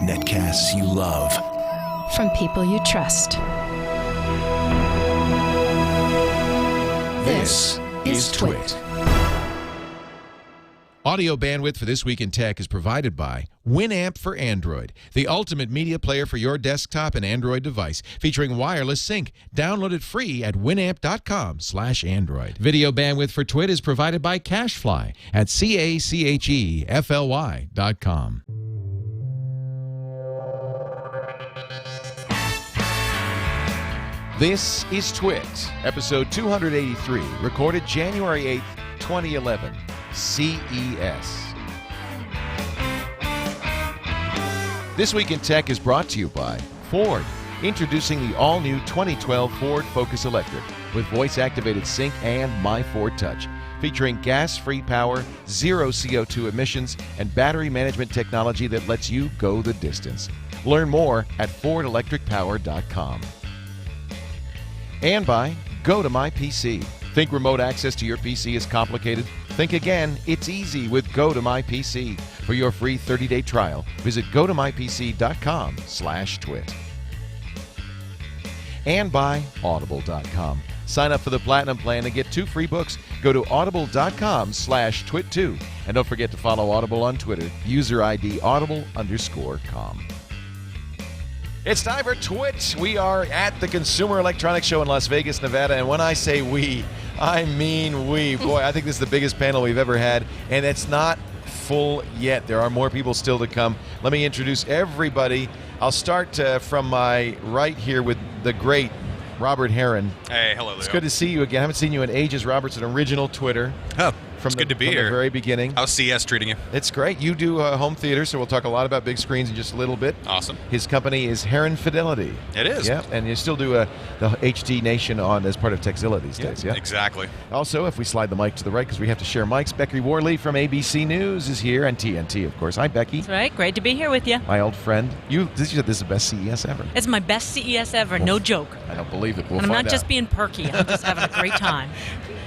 Netcasts you love. From people you trust. This is TWiT. Audio bandwidth for This Week in Tech is provided by Winamp for Android, the ultimate media player for your desktop and Android device, featuring wireless sync. Download it free at winamp.com/Android. Video bandwidth for TWiT is provided by CacheFly at CacheFly.com. This is TWiT, episode 283, recorded January 8th, 2011. CES. This Week in Tech is brought to you by Ford, introducing the all-new 2012 Ford Focus Electric with voice-activated sync and My Ford Touch, featuring gas-free power, zero CO2 emissions, and battery management technology that lets you go the distance. Learn more at FordElectricPower.com. And by Gotomypc. Think remote access to your PC is complicated? Think again. It's easy with Gotomypc. For your free 30-day trial, visit Gotomypc.com/twit. And by Audible.com. Sign up for the Platinum Plan and get 2 free books. Go to Audible.com/twit2. And don't forget to follow Audible on Twitter. User ID Audible_com. It's time for TWiT. We are at the Consumer Electronics Show in Las Vegas, Nevada. And when I say we, I mean we. Boy, I think this is the biggest panel we've ever had. And it's not full yet. There are more people still to come. Let me introduce everybody. I'll start from my right here with the great Robert Heron. Hey, hello, Leo. It's good to see you again. I haven't seen you in ages. Robert's an original Twitter. Oh, it's good to be here. From the very beginning. How's CES treating you? It's great. You do home theater, so we'll talk a lot about big screens in just a little bit. Awesome. His company is Heron Fidelity. It is. Yeah, and you still do the HD Nation on as part of Texzilla these days, yeah? Exactly. Also, if we slide the mic to the right, because we have to share mics, Becky Worley from ABC News is here, and TNT, of course. Hi, Becky. That's right. Great to be here with you. My old friend. You said this is the best CES ever. It's my best CES ever. No joke. I don't believe it. We'll and I'm find not just being perky. I'm just having a great time.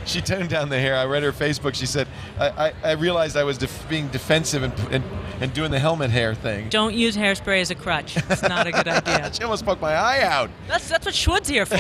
She toned down the hair. I read her Facebook. She said, I realized I was being defensive and doing the helmet hair thing. Don't use hairspray as a crutch. It's not a good idea. She almost poked my eye out. That's what Schwood's here for.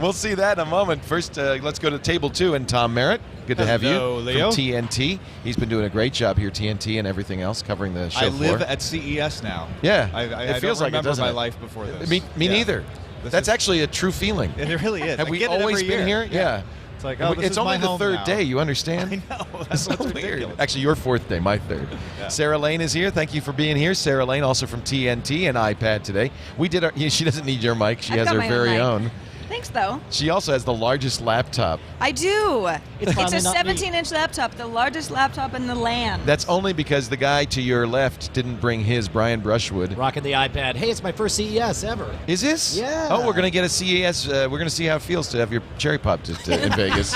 We'll see that in a moment. First, let's go to table 2 and Tom Merritt. Good to have you. Hello, Leo. From TNT. He's been doing a great job here, TNT, and everything else, covering the show I floor. live at CES now. Yeah. I feels don't like it, remember doesn't my it? life before this. Me neither. That's actually a true feeling. It really is. Have I we get it always every been year. here? Yeah. It's like, oh, this it's is only my the home third now. day, you understand? I know. That's so weird. weird. Actually, your 4th day, my 3rd. Yeah. Sarah Lane is here. Thank you for being here. Sarah Lane, also from TNT and iPad today. We did she doesn't need your mic. She has her very own. Thanks, though. She also has the largest laptop. I do. It's a finally not me. 17-inch laptop, the largest laptop in the land. That's only because the guy to your left didn't bring his, Brian Brushwood. Rocking the iPad. Hey, it's my first CES ever. Is this? Yeah. Oh, we're going to get a CES. We're going to see how it feels to have your cherry popped in Vegas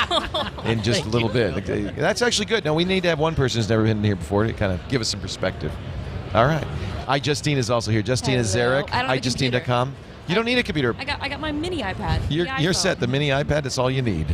in just a little bit. That's actually good. No, we need to have one person who's never been here before to kind of give us some perspective. All right. Justine is also here. Justine Ezarak. I don't have a computer. Justine.com. You don't need a computer. I got my mini iPad. You're set. The mini iPad, that's all you need.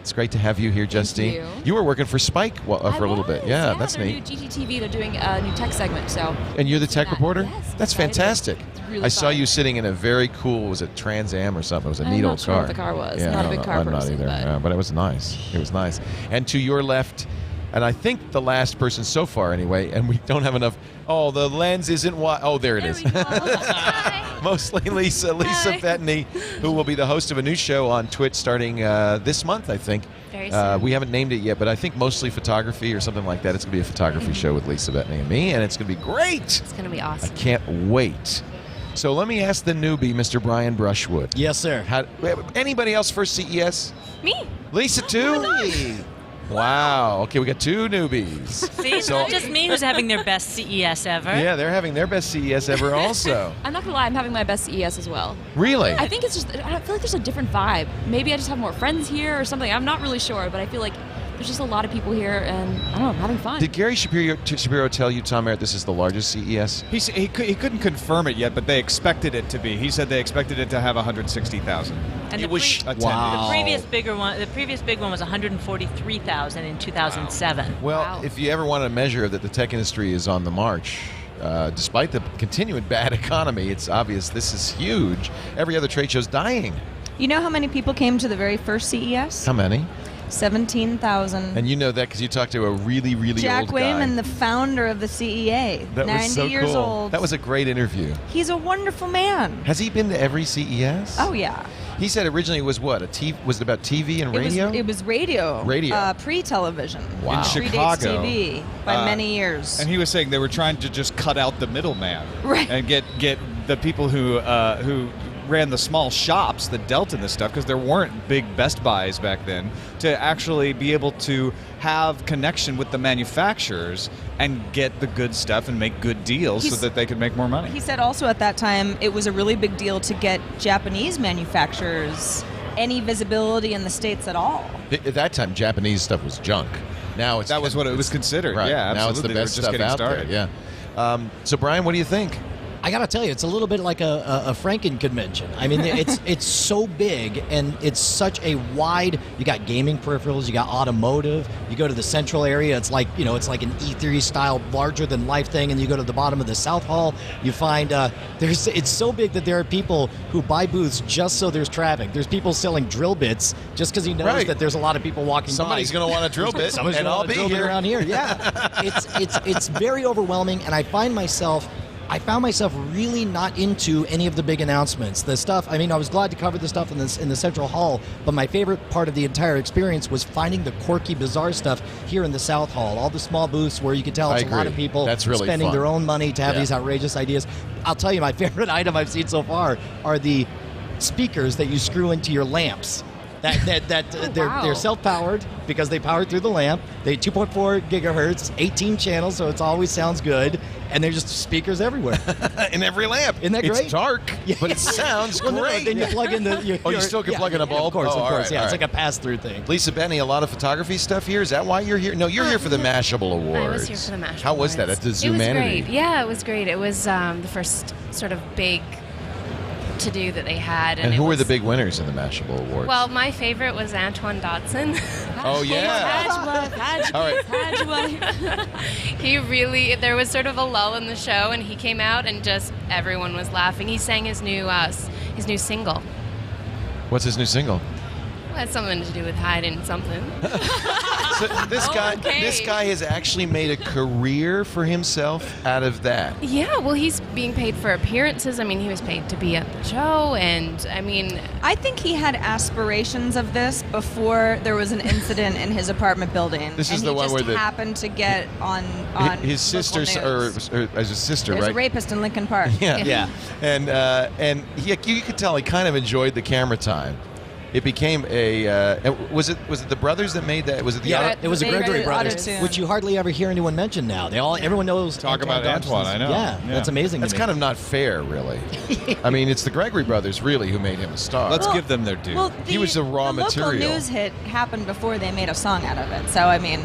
It's great to have you here, Justine. Thank you. You were working for Spike for a little bit. Yeah, that's they're neat. New GTTV. They're doing a new tech segment. So. And you're the tech reporter? Yes. That's fantastic. It's really I saw fun. you sitting in a very cool, was it Trans Am or something? It was a neat I'm old not sure car. what the car was. Yeah, Not a I big don't car know. I'm person, not either. But it was nice. It was nice. And to your left, and I think the last person so far anyway, and we don't have enough. Oh, the lens isn't wide. Oh, there it is. There we go. Hi. Mostly Lisa Hi. Bettany, who will be the host of a new show on TWiT starting this month, I think. Very soon. We haven't named it yet, but I think mostly photography or something like that. It's going to be a photography show with Lisa Bettany and me, and it's going to be great. It's gonna be awesome. I can't wait. So let me ask the newbie, Mr. Brian Brushwood. Yes, sir. Anybody else for CES? Me. Lisa, too? Wow. Okay, we got 2 newbies. See, it's not just me who's having their best CES ever. Yeah, they're having their best CES ever also. I'm not gonna lie. I'm having my best CES as well. Really? I think it's just. I feel like there's a different vibe. Maybe I just have more friends here or something. I'm not really sure, but I feel like there's just a lot of people here, and I don't know, I'm having fun. Did Gary Shapiro tell you, Tom Merritt, this is the largest CES? He couldn't confirm it yet, but they expected it to be. He said they expected it to have 160,000. And It was attended. wow. The previous big one was 143,000 in 2007. Well, Wow. if you ever want a measure that the tech industry is on the march, despite the continuing bad economy, it's obvious this is huge. Every other trade show's dying. You know how many people came to the very first CES? How many? 17,000. And you know that because you talked to a really, really Jack old guy. Wayman, the founder of the CEA, That 90 was so years cool. old. That was a great interview. He's a wonderful man. Has he been to every CES? Oh yeah. He said originally it was what? Was it about TV and radio? It was radio. Radio. Pre-television. Wow. In Predates Chicago, TV by many years. And he was saying they were trying to just cut out the middleman, Right. and get the people who ran the small shops that dealt in this stuff, because there weren't big Best Buys back then, to actually be able to have connection with the manufacturers and get the good stuff and make good deals so that they could make more money. He said also at that time it was a really big deal to get Japanese manufacturers any visibility in the States at all. At that time, Japanese stuff was junk. Now it's That was what it was considered. Right. Yeah, Now it's the absolutely. They were best just stuff getting out started. there. Yeah. So Brian, what do you think? I gotta tell you, it's a little bit like a Franken convention. I mean, it's so big, and it's such a wide. You got gaming peripherals, you got automotive. You go to the central area, it's like it's like an E3 style, larger than life thing. And you go to the bottom of the South Hall, you find it's so big that there are people who buy booths just so there's traffic. There's people selling drill bits just because he knows Right. that there's a lot of people walking Somebody's by. going to want a drill bit, Somebody's and gonna I'll want be to drill bit here. around here. Yeah, it's very overwhelming, and I found myself really not into any of the big announcements. The stuff, I mean, I was glad to cover the stuff in the Central Hall, but my favorite part of the entire experience was finding the quirky, bizarre stuff here in the South Hall. All the small booths where you can tell I it's a lot agree. of people That's really spending fun. their own money to have Yeah. these outrageous ideas. I'll tell you, my favorite item I've seen so far are the speakers that you screw into your lamps. Wow. They're self-powered because they power through the lamp. They 2.4 gigahertz, 18 channels, so it always sounds good. And they're just speakers everywhere. In every lamp. Isn't that great? It's dark, but it sounds Well, no, great. then you plug in the. You still can plug in a bulb? Of course, Oh, all right, yeah. all It's right. like a pass-through thing. Lisa Bettany, a lot of photography stuff here. Is that why you're here? No, you're here for the Mashable Awards. I was here for the Mashable How was that Awards. at the It was Zoomanity? great. Yeah, it was great. It was the first sort of big to-do that they had. And it who were was, the big winners in the Mashable Awards? Well, my favorite was Antoine Dodson. oh, yeah. All right. He really, there was sort of a lull in the show, and he came out and just everyone was laughing. He sang his new single. What's his new single? Well, it had something to do with hiding something. So this guy has actually made a career for himself out of that. Yeah, well, he's being paid for appearances. I mean, he was paid to be at the show, and I mean, I think he had aspirations of this before there was an incident in his apartment building. This is and the one he where just the- happened to get on His sister, local news. or as a sister, There's right? a rapist in Lincoln Park. Yeah. And you could tell he kind of enjoyed the camera time. It became was it the brothers that made that? Was it the Yeah, other? it was the They Gregory rated brothers, Auto-Tune. which you hardly ever hear anyone mention now. Everyone knows. Talk about Dodson's- Antoine, I know. Yeah, Yeah. that's amazing. That's to me. kind of not fair, really. I mean, it's the Gregory brothers really who made him a star. Let's give them their due. Well, He was the raw local material. news hit happened before they made a song out of it. So I mean,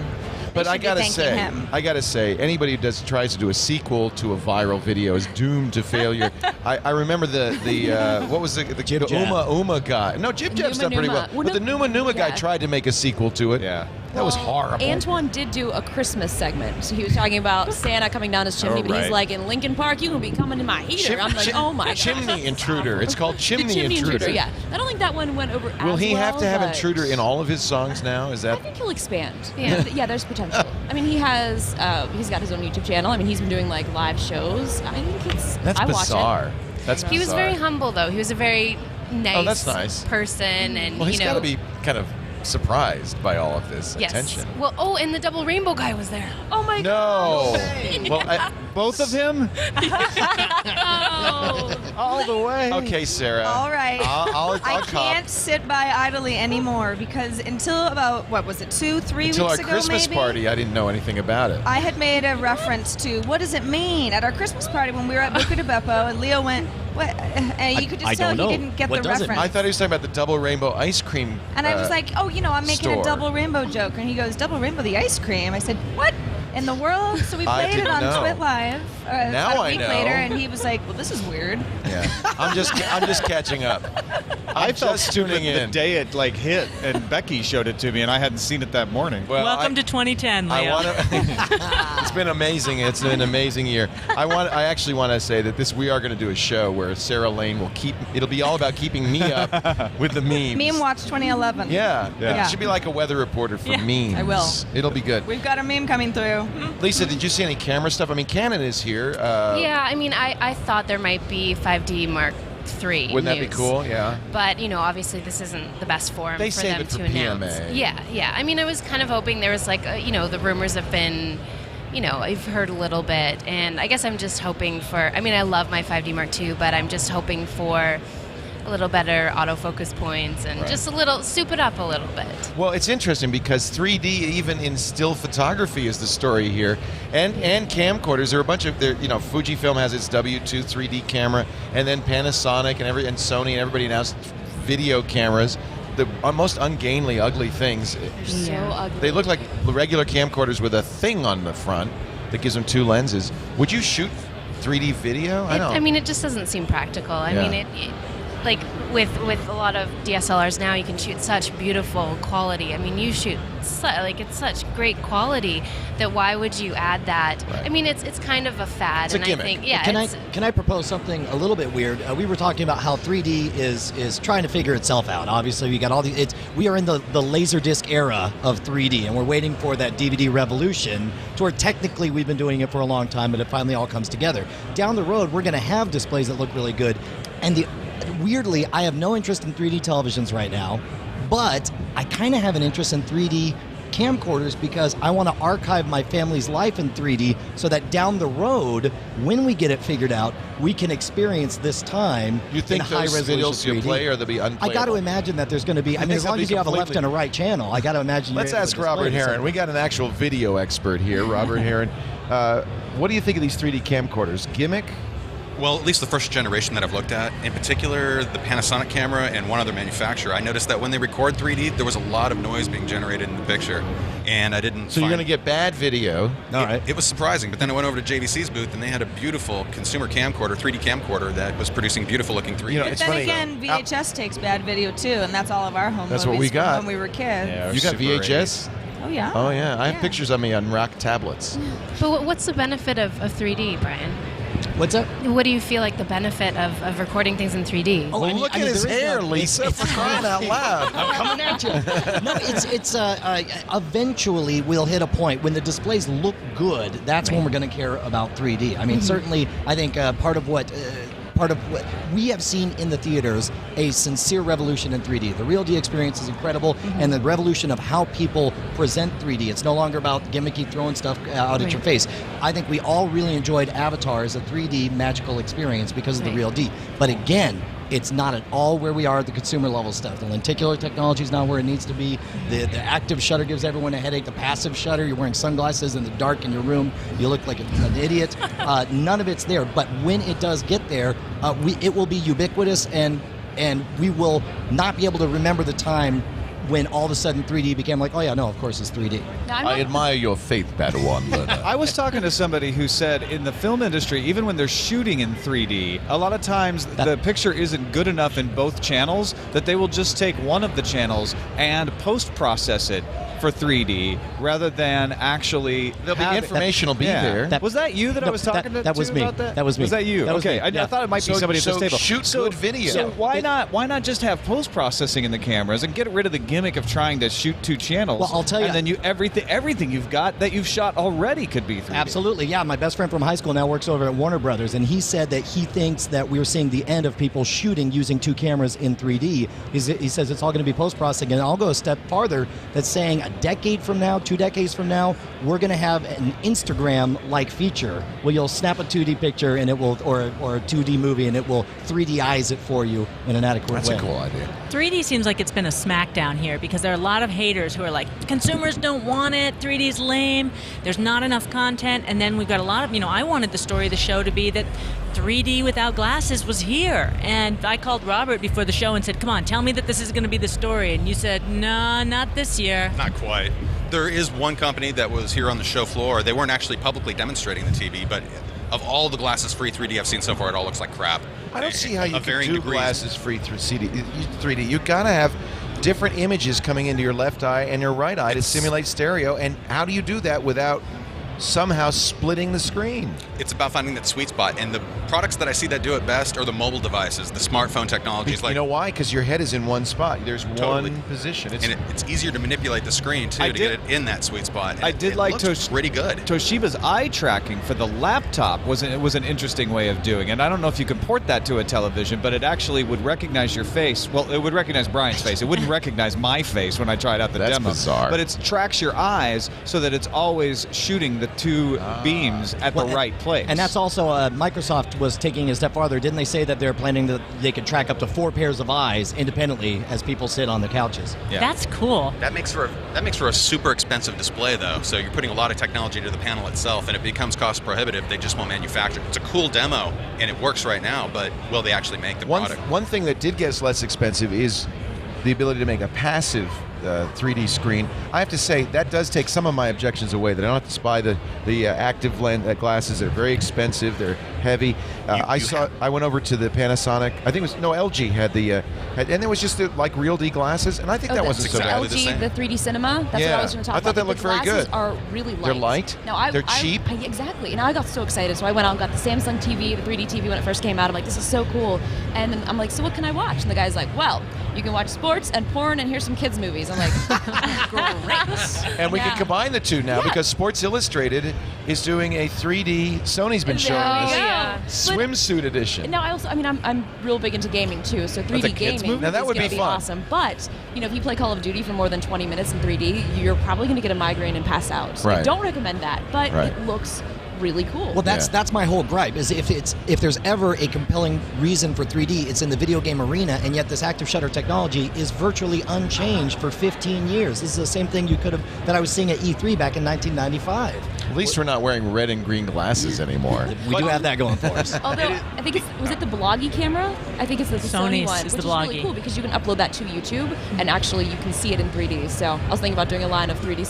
But they I should be gotta thanking say, him. anybody who tries to do a sequel to a viral video is doomed to failure. I remember the what was the Jib Jab. Uma guy? No, Jib Jab's done Numa pretty Numa. well. But the Numa guy Yeah. tried to make a sequel to it. Yeah. That was horrible. Antoine did do a Christmas segment. So he was talking about Santa coming down his chimney, Oh, but he's right. like, in Lincoln Park, you can be coming to my heater. I'm like, oh my god. Chimney Intruder. It's called Chimney The Intruder. Yeah. I don't think that one went over Will as he have well, to have but Intruder in all of his songs now? Is I that? think he'll expand. Yeah. Yeah, there's potential. I mean, he's got his own YouTube channel. I mean, he's been doing like live shows. I think That's I bizarre. watch That's he was bizarre. very humble, though. He was a very nice, that's nice. person, and Well, he's you got know. to be kind of surprised by all of this Yes. attention. Well, and the double rainbow guy was there. Oh my No. Well, Both of him? Oh. All the way. okay, Sarah. All right. I'll I cop. can't sit by idly anymore because until about, what was it, 2-3 Until weeks our ago Christmas maybe? party, I didn't know anything about it. I had made a reference to what does it mean at our Christmas party when we were at Buca de Beppo, and Leo went, what? And you could just I tell don't he know. didn't get What the does it mean? reference. I thought he was talking about the double rainbow ice cream. And I was like, oh I'm making store. a double rainbow joke. And he goes, double rainbow, the ice cream. I said, what in the world? So we I played it didn't on know. TWiT Live Now about a I week know. later, and he was like, well, this is weird. Yeah. I'm just catching up. I felt just tuning the in. day it hit, and Becky showed it to me, and I hadn't seen it that morning. Well, Welcome to 2010, Leo. I want to. It's been amazing. It's been an amazing year. I actually want to say that we are going to do a show where Sarah Lane will it'll be all about keeping me up with the memes. Meme Watch 2011. Yeah. Yeah. It should be like a weather reporter for memes. I will. It'll be good. We've got a meme coming through. Lisa, did you see any camera stuff? I mean, Canon is here. Yeah, I mean, I thought there might be 5D Mark III. Wouldn't that be cool? Yeah. But, obviously this isn't the best forum They for save them it for to announce. PMA. Yeah. I mean, I was kind of hoping there was the rumors have been, I've heard a little bit. And I guess I'm just hoping I love my 5D Mark II, but I'm just hoping for a little better autofocus points and just soup it up a little bit. Well, it's interesting because 3D, even in still photography, is the story here, and camcorders. There are a bunch of Fujifilm has its W2 3D camera, and then Panasonic and Sony and everybody announced video cameras. The most ungainly, ugly things. So ugly. They look like regular camcorders with a thing on the front that gives them two lenses. Would you shoot 3D video? I mean, it just doesn't seem practical. I mean, it like with a lot of DSLRs now, you can shoot such beautiful quality. I mean, you shoot it's such great quality that why would you add that? Right. I mean, it's kind of a fad, It's a and gimmick. I think Can I propose something a little bit weird? We were talking about how 3D is trying to figure itself out. Obviously, we got all we are in the Laserdisc era of 3D, and we're waiting for that DVD revolution to where technically we've been doing it for a long time, but it finally all comes together. Down the road, we're going to have displays that look really good, and weirdly, I have no interest in 3D televisions right now, but I kind of have an interest in 3D camcorders because I want to archive my family's life in 3D so that down the road, when we get it figured out, we can experience this time You think in high those resolution videos you 3D. play or they'll be unplayable? I got to imagine that there's going to be, think as long they'll as be you have a left completely- and a right channel, I got to imagine Let's you're able ask to display Robert this. Heron. We got an actual video expert here, Robert Heron. What do you think of these 3D camcorders? Gimmick? Well, at least the first generation that I've looked at, in particular the Panasonic camera and one other manufacturer, I noticed that when they record 3D, there was a lot of noise being generated in the picture, and I didn't. So you're going to get bad video. All right. It was surprising, but then I went over to JVC's booth, and they had a beautiful consumer camcorder, 3D camcorder, that was producing beautiful looking 3D. But It's then funny, again, though. VHS takes bad video too, and that's all of our home That's movies what we from got. when we were kids. Yeah, You got Super VHS? Oh yeah. Oh, yeah. I have Yeah. pictures of me on rock tablets. But what's the benefit of 3D, Brian? What's up? What do you feel like the benefit of recording things in 3D? Oh, Well, I mean- look I at mean, his there is hair, no- Lisa, for crying out loud. I'm coming at you. No, it's eventually we'll hit a point when the displays look good. That's when we're going to care about 3D. I mean, certainly, I think part of what we have seen in the theaters, a sincere revolution in 3D. The Real D experience is incredible, and the revolution of how people present 3D. It's no longer about gimmicky throwing stuff out at your face. I think we all really enjoyed Avatar as a 3D magical experience because of the Real D. But again, it's not at all where we are at the consumer level stuff. The lenticular technology is not where it needs to be. The active shutter gives everyone a headache. The passive shutter, you're wearing sunglasses in the dark in your room, you look like an idiot. None of it's there. But when it does get there, it will be ubiquitous, and we will not be able to remember the time when all of a sudden 3D became like, oh yeah, no, of course it's 3D. I admire your faith, Padawan learner. I was talking to somebody who said in the film industry, even when they're shooting in 3D, a lot of times the picture isn't good enough in both channels that they will just take one of the channels and post-process it for 3D rather than actually There'll be have information will be there. Was that you that I was talking to? That was me. About that? That was me. Was that you? That was okay, me. I thought it might be somebody at this table. Shoot good video. So why not just have post-processing in the cameras and get rid of the gimmick of trying to shoot two channels? Well, I'll tell you- And then everything you've got that you've shot already could be 3D. Absolutely, yeah. My best friend from high school now works over at Warner Brothers, and he said that he thinks that we're seeing the end of people shooting using two cameras in 3D. He says it's all going to be post-processing, and I'll go a step farther that's saying decade from now, 2 decades from now, we're going to have an Instagram-like feature where you'll snap a 2D picture and it will, or a 2D movie, and it will 3D-ize it for you in an adequate way. That's a cool idea. 3D seems like it's been a smackdown here because there are a lot of haters who are like, consumers don't want it, 3D's lame, there's not enough content, and then we've got a lot of, I wanted the story of the show to be that 3D without glasses was here. And I called Robert before the show and said, come on, tell me that this is going to be the story. And you said, no, not this year. Not quite. There is one company that was here on the show floor. They weren't actually publicly demonstrating the TV, but of all the glasses-free 3D I've seen so far, it all looks like crap. I don't see how you can do glasses-free through 3D. You got to have different images coming into your left eye and your right eye to simulate stereo. And how do you do that without somehow splitting the screen? It's about finding that sweet spot, and the products that I see that do it best are the mobile devices, the smartphone technologies. You know why? Because your head is in one spot. There's one position. It's easier to manipulate the screen too to get it in that sweet spot. And I did like pretty good. Toshiba's eye tracking for the laptop was an interesting way of doing it. I don't know if you can port that to a television, but it actually would recognize your face. Well, it would recognize Brian's face. It wouldn't recognize my face when I tried out the demo. That's bizarre. But it tracks your eyes so that it's always shooting the two beams at the right place. And that's also, Microsoft was taking a step farther. Didn't they say that they're planning that they could track up to 4 pairs of eyes independently as people sit on the couches? Yeah. That's cool. That makes for a super expensive display, though. So you're putting a lot of technology to the panel itself, and it becomes cost prohibitive. They just won't manufacture it. It's a cool demo, and it works right now, but will they actually make the product? One thing that did get us less expensive is the ability to make a passive 3D screen. I have to say that does take some of my objections away. That I don't have to buy the active lens glasses. They're very expensive. They're heavy. I went over to the Panasonic. I think it was LG had and there was just like Real D glasses, and I think that wasn't so bad. LG, the 3D cinema. That's what I was going to talk about. I thought that looked very good. The glasses are really light. They're light. No, they're cheap. Exactly. And I got so excited, so I went out and got the Samsung TV, the 3D TV when it first came out. I'm like, this is so cool. And then I'm like, so what can I watch? And the guy's like, well, you can watch sports and porn and here's some kids movies. I'm like, great. And we can combine the two now because Sports Illustrated is doing a 3D. Sony's been showing this swimsuit edition. No, I'm real big into gaming too. So 3D gaming now that would be fun. Awesome. But if you play Call of Duty for more than 20 minutes in 3D, you're probably going to get a migraine and pass out. So I don't recommend that. But it looks really cool. Well, that's my whole gripe. Is if there's ever a compelling reason for 3D, it's in the video game arena, and yet this active shutter technology is virtually unchanged for 15 years. This is the same thing that I was seeing at E3 back in 1995. At least we're not wearing red and green glasses anymore. We do have that going for us. Although I think was it the Bloggy camera? I think it's the Sony one, which is really cool because you can upload that to YouTube and actually you can see it in 3D. So I was thinking about doing a line of 3D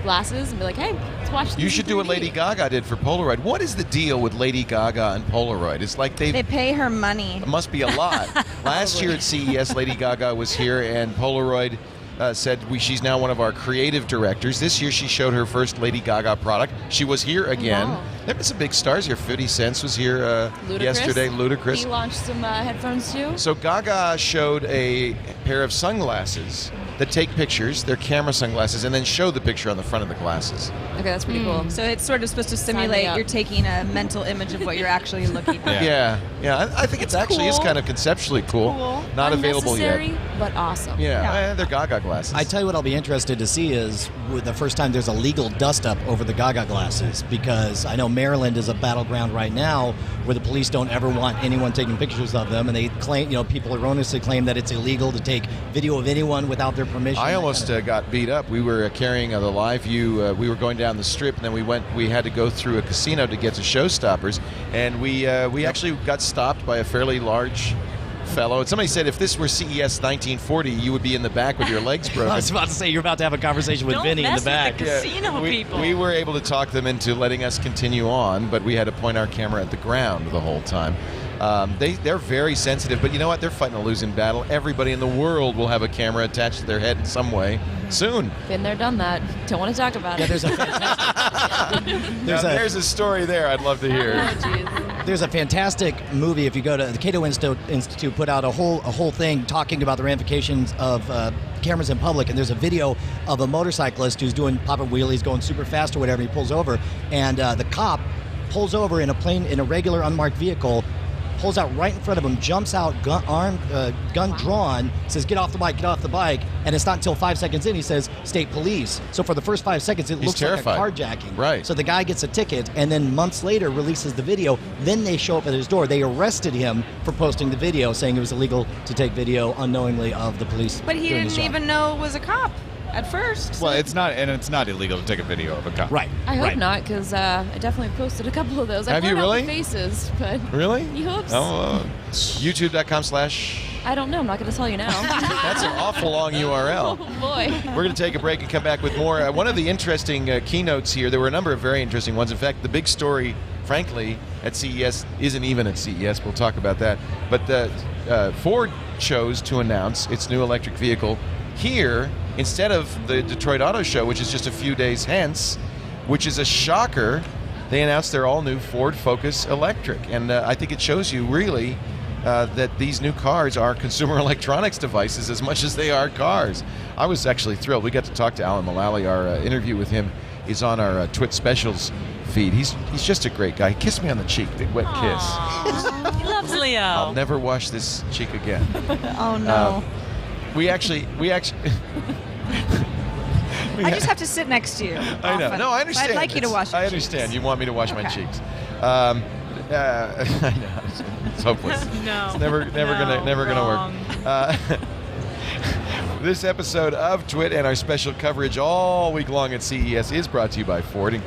glasses and be like, hey, let's watch this. You should do what Lady Gaga did for Polaroid. What is the deal with Lady Gaga and Polaroid? It's like they pay her money. It must be a lot. Last year at CES, Lady Gaga was here, and Polaroid said she's now one of our creative directors. This year, she showed her first Lady Gaga product. She was here again. Wow. There have been some big stars here. 50 Cent was here yesterday. Ludacris. He launched some headphones too. So Gaga showed a pair of sunglasses that take pictures. They're camera sunglasses, and then show the picture on the front of the glasses. Okay, that's pretty cool. So it's sort of supposed to simulate you're taking a mental image of what you're actually looking at. Yeah. I think it's actually is kind of conceptually cool. Not available yet. But awesome. Yeah. They're Gaga glasses. I tell you what I'll be interested to see is the first time there's a legal dust-up over the Gaga glasses, because I know Maryland is a battleground right now where the police don't ever want anyone taking pictures of them, and they claim, people erroneously claim that it's illegal to take video of anyone without their permission. I almost got beat up. We were carrying the live view. We were going down the strip, and then we had to go through a casino to get to Showstoppers, and we actually got stopped by a fairly large fellow. And somebody said if this were CES 1940, you would be in the back with your legs broken. I was about to say you're about to have a conversation with Vinny in the back. With the casino people. We were able to talk them into letting us continue on, but we had to point our camera at the ground the whole time. They're very sensitive, but you know what? They're fighting a losing battle. Everybody in the world will have a camera attached to their head in some way soon. Been there, done that. Don't want to talk about it. There's a story there I'd love to hear. There's a fantastic movie. If you go to the Cato Institute, put out a whole thing talking about the ramifications of cameras in public, and there's a video of a motorcyclist who's doing popping wheelies, going super fast or whatever. He pulls over, and the cop pulls over in a regular unmarked vehicle, pulls out right in front of him, jumps out, gun drawn, says, get off the bike, and it's not until 5 seconds in he says, state police. So for the first 5 seconds, it looks terrified. like a carjacking. Right. So the guy gets a ticket, and then months later releases the video. Then they show up at his door. They arrested him for posting the video, saying it was illegal to take video unknowingly of the police. But he doing his didn't job. even know it was a cop at first. Well, it's not illegal to take a video of a cop. Right. I hope right. not, because I definitely posted a couple of those. Have I you blurred out really? the faces, but Really? you hope. YouTube.com/ I don't know. I'm not going to tell you now. That's an awful long URL. Oh boy. We're going to take a break and come back with more. One of the interesting keynotes here, there were a number of very interesting ones. In fact, the big story, frankly, at CES isn't even at CES. We'll talk about that. But Ford chose to announce its new electric vehicle here instead of the Detroit Auto Show, which is just a few days hence, which is a shocker. They announced their all-new Ford Focus Electric. And I think it shows you really that these new cars are consumer electronics devices as much as they are cars. I was actually thrilled. We got to talk to Alan Mullally. Our interview with him is on our TWiT Specials feed. He's just a great guy. He kissed me on the cheek, big wet kiss. He loves Leo. I'll never wash this cheek again. Oh no. We actually I just have to sit next to you. I know. often. No, I understand. I'd like you to wash your I understand. cheeks. You want me to wash my Okay. cheeks. I know. It's hopeless. No. It's never gonna work. This episode of TWiT and our special coverage all week long at CES is brought to you by Ford.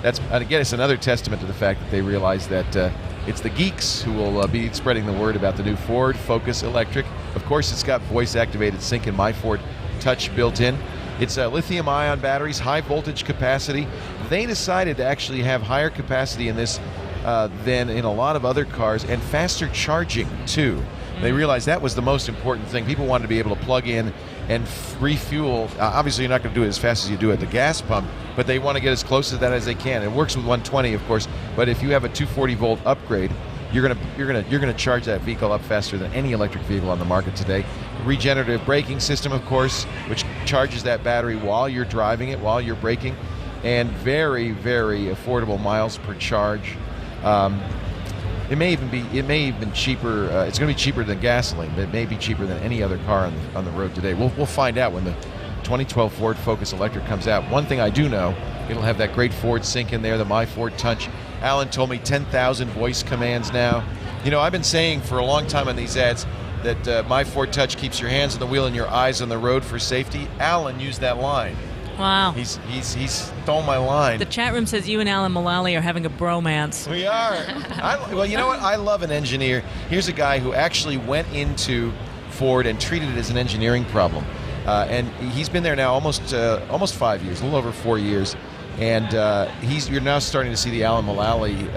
And again, it's another testament to the fact that they realize that it's the geeks who will be spreading the word about the new Ford Focus Electric. Of course, it's got voice-activated sync and My Ford Touch built in. It's lithium-ion batteries, high voltage capacity. They decided to actually have higher capacity in this than in a lot of other cars, and faster charging too. They realized that was the most important thing. People wanted to be able to plug in and refuel. Obviously, you're not going to do it as fast as you do at the gas pump, but they want to get as close to that as they can. It works with 120, of course, but if you have a 240 volt upgrade, you're gonna charge that vehicle up faster than any electric vehicle on the market today. Regenerative braking system, of course, which charges that battery while you're driving it, while you're braking, and very, very affordable miles per charge. It may even cheaper. It's going to be cheaper than gasoline, but it may be cheaper than any other car on the road today. We'll find out when the 2012 Ford Focus Electric comes out. One thing I do know, it'll have that great Ford sync in there, the My Ford Touch. Alan told me 10,000 voice commands now. You know, I've been saying for a long time on these ads that My Ford Touch keeps your hands on the wheel and your eyes on the road for safety. Alan used that line. Wow. He stole my line. The chat room says you and Alan Mullally are having a bromance. We are. Well, you know what? I love an engineer. Here's a guy who actually went into Ford and treated it as an engineering problem. And he's been there now almost 5 years, a little over 4 years. And you're now starting to see the Alan Mullally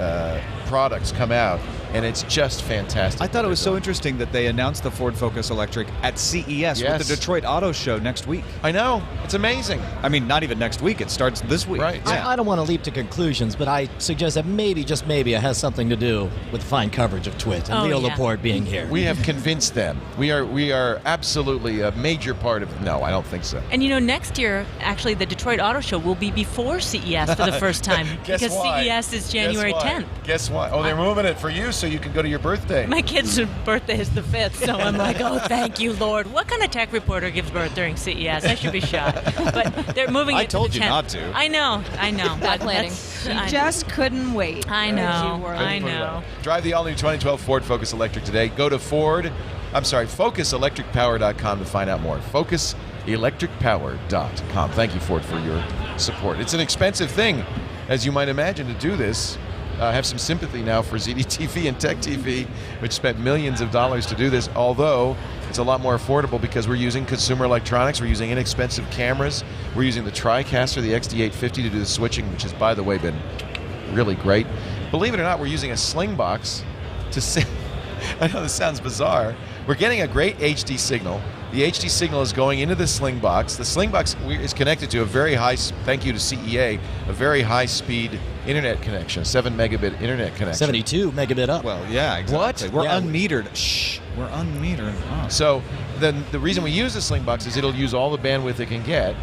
products come out, and it's just fantastic. I thought it was so interesting that they announced the Ford Focus Electric at CES with the Detroit Auto Show next week. I know. It's amazing. I mean, not even next week. It starts this week. Right. I don't want to leap to conclusions, but I suggest that maybe, just maybe, it has something to do with the fine coverage of TWiT and Leo Laporte being here. We have convinced them. We are absolutely a major part of. No, I don't think so. And you know, next year, actually, the Detroit Auto Show will be before CES for the first time. Guess because why? CES is January 10th. Guess why? Oh, they're moving it for you so you can go to your birthday. My kid's birthday is the 5th, so I'm like, oh, thank you, Lord. What kind of tech reporter gives birth during CES? I should be shot. But they're moving it to the 10th. I told you not to. I know. Bad planning. You just couldn't wait. I know. Drive the all-new 2012 Ford Focus Electric today. Go to FocuseElectricPower.com to find out more. FocuseElectricPower.com. Thank you, Ford, for your support. It's an expensive thing, as you might imagine, to do this. Have some sympathy now for ZDTV and Tech TV, which spent millions of dollars to do this, although it's a lot more affordable because we're using consumer electronics, we're using inexpensive cameras, we're using the TriCaster, the XD850 to do the switching, which has, by the way, been really great. Believe it or not, we're using a Slingbox to send. I know this sounds bizarre. We're getting a great HD signal. The HD signal is going into the Slingbox. The Slingbox is connected to a very high, thank you to CEA, a very high-speed internet connection, 7 megabit internet connection. 72 megabit up. Well, yeah, exactly. What? We're Yeah. unmetered. Shh, we're unmetered. Oh. So then the reason we use the Slingbox is it'll use all the bandwidth it can get,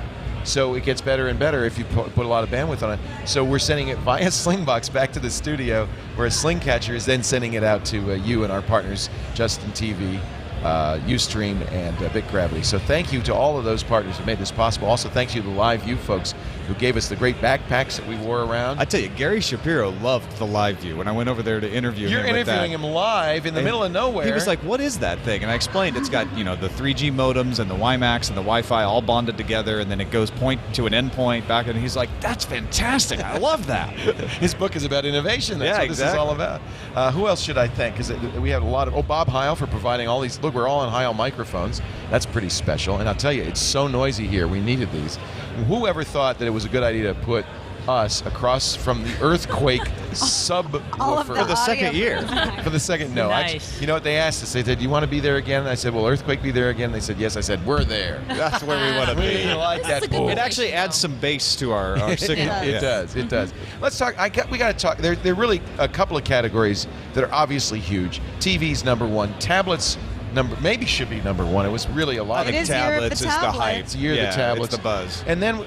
So it gets better and better if you put a lot of bandwidth on it. So we're sending it via Slingbox back to the studio, where a sling catcher is then sending it out to you and our partners, Justine TV, Ustream, and BitGravity. So thank you to all of those partners who made this possible. Also, thanks you to the Live View folks who gave us the great backpacks that we wore around. I tell you, Gary Shapiro loved the Live View. When I went over there to interview him You're interviewing him live in the middle of nowhere. He was like, what is that thing? And I explained it's got, the 3G modems and the WiMAX and the Wi-Fi all bonded together, and then it goes point to an endpoint back, and he's like, that's fantastic. I love that. His book is about innovation. That's what exactly. This is all about. Who else should I thank? Because we have a lot of... Bob Heil for providing all these... Look, we're all on Heil microphones. That's pretty special. And I'll tell you, it's so noisy here. We needed these. Whoever thought that it was a good idea to put us across from the earthquake subwoofer for the second year? For the second, no. Nice. You know what they asked us? They said, do you want to be there again? And I said, will Earthquake be there again? And they said, yes. I said, we're there. That's where we want to be. We like that. It actually adds some bass to our signal. It does. It does. Let's talk. We got to talk. There are really a couple of categories that are obviously huge. TV's number one. Tablets maybe should be number one. It was really a lot. I think tablets is the hype. It's the year of the tablets. It's the buzz. And then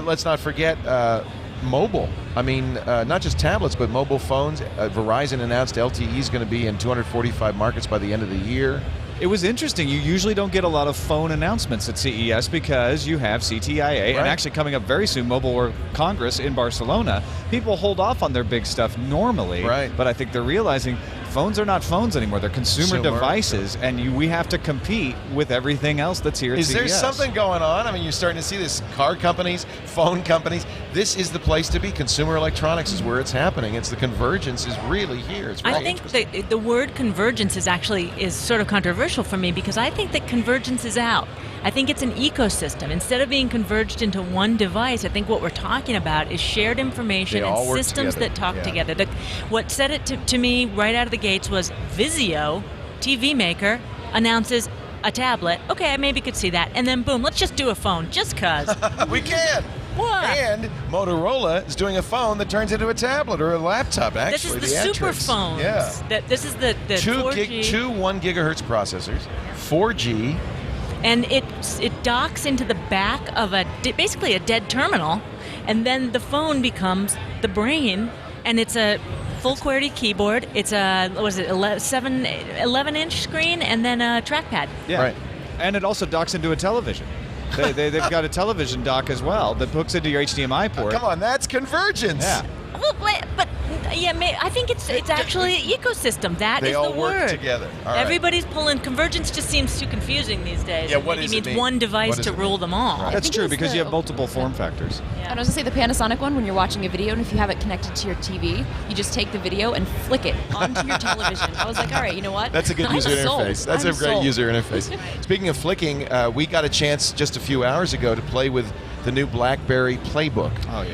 let's not forget mobile. I mean, not just tablets, but mobile phones. Verizon announced LTE is going to be in 245 markets by the end of the year. It was interesting. You usually don't get a lot of phone announcements at CES because you have CTIA, and actually coming up very soon, Mobile World Congress in Barcelona. People hold off on their big stuff normally, but I think they're realizing phones are not phones anymore. They're consumer devices, and we have to compete with everything else that's here at CES. Is there something going on? I mean, you're starting to see this. Car companies, phone companies. This is the place to be. Consumer electronics is where it's happening. It's the convergence is really here. It's really I think the word convergence is sort of controversial for me, because I think that convergence is out. I think it's an ecosystem. Instead of being converged into one device, I think what we're talking about is shared information and systems that talk together. What said it to me right out of the gates was Vizio, TV maker, announces a tablet. Okay, I maybe could see that. And then boom, let's just do a phone, just cause. We can. What? And Motorola is doing a phone that turns into a tablet or a laptop, actually. This is the superphones. Yeah. This is the 4G. Two 1 gigahertz processors, 4G. And it docks into the back of basically a dead terminal, and then the phone becomes the brain, and it's a full QWERTY keyboard. It's a 11-inch screen, and then a trackpad. Yeah. Right. And it also docks into a television. They've got a television dock as well that hooks into your HDMI port. Come on, that's convergence. Yeah. But I think it's actually an ecosystem. That is the word. They all work together. All right. Everybody's pulling. Convergence just seems too confusing these days. Yeah, what does it means mean? one device to rule them all. Right. That's true, because you have multiple form factors. Yeah. And I was going to say the Panasonic one, when you're watching a video and if you have it connected to your TV, you just take the video and flick it onto your television. I was like, all right, you know what? That's a good user interface. That's a great user interface. Speaking of flicking, we got a chance just a few hours ago to play with the new Blackberry Playbook,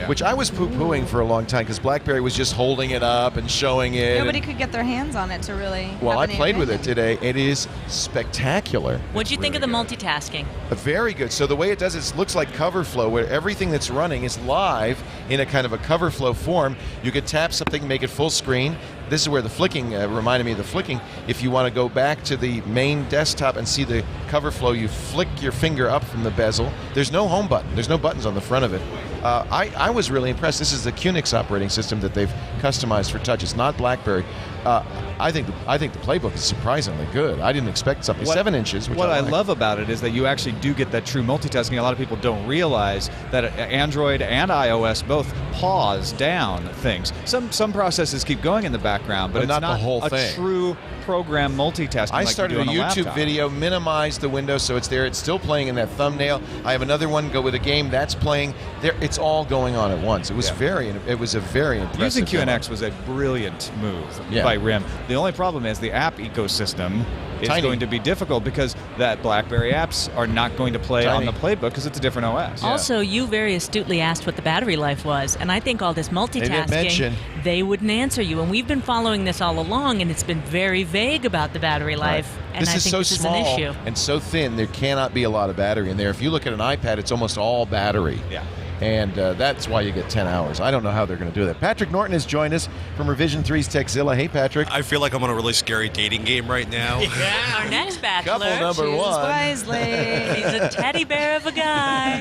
which I was poo-pooing for a long time because Blackberry was just holding it up and showing it. Nobody could get their hands on it to really. Well, I played with it today. It is spectacular. What'd you think of the multitasking? Very good. So the way it does it looks like cover flow, where everything that's running is live in a kind of a cover flow form. You could tap something, make it full screen. This is where the flicking reminded me of the flicking. If you want to go back to the main desktop and see the cover flow, you flick your finger up from the bezel. There's no home button. There's no buttons on the front of it. I was really impressed. This is the Unix operating system that they've customized for touch. It's not BlackBerry. I think the Playbook is surprisingly good. I didn't expect something 7 inches. Which I love about it is that you actually do get that true multitasking. A lot of people don't realize that Android and iOS both pause down things. Some processes keep going in the background, but it's not the whole a thing. True program multitasking. I like started you a do on YouTube laptop. video, minimized the window so it's there. It's still playing in that thumbnail. I have another one go with a game that's playing. There, it's all going on at once. It was a very impressive. Using QNX was a brilliant move by RIM. The only problem is the app ecosystem is going to be difficult because that BlackBerry apps are not going to play on the Playbook because it's a different OS. Also, you very astutely asked what the battery life was, and I think all this multitasking, they wouldn't answer you. And we've been following this all along, and it's been very vague about the battery life. And this I is think so this small is an issue. and so thin, there cannot be a lot of battery in there. If you look at an iPad, it's almost all battery. Yeah. And that's why you get 10 hours. I don't know how they're going to do that. Patrick Norton has joined us from Revision 3's Techzilla. Hey, Patrick. I feel like I'm on a really scary dating game right now. Yeah, our next bachelor. Couple number Choose one. wisely. He's a teddy bear of a guy.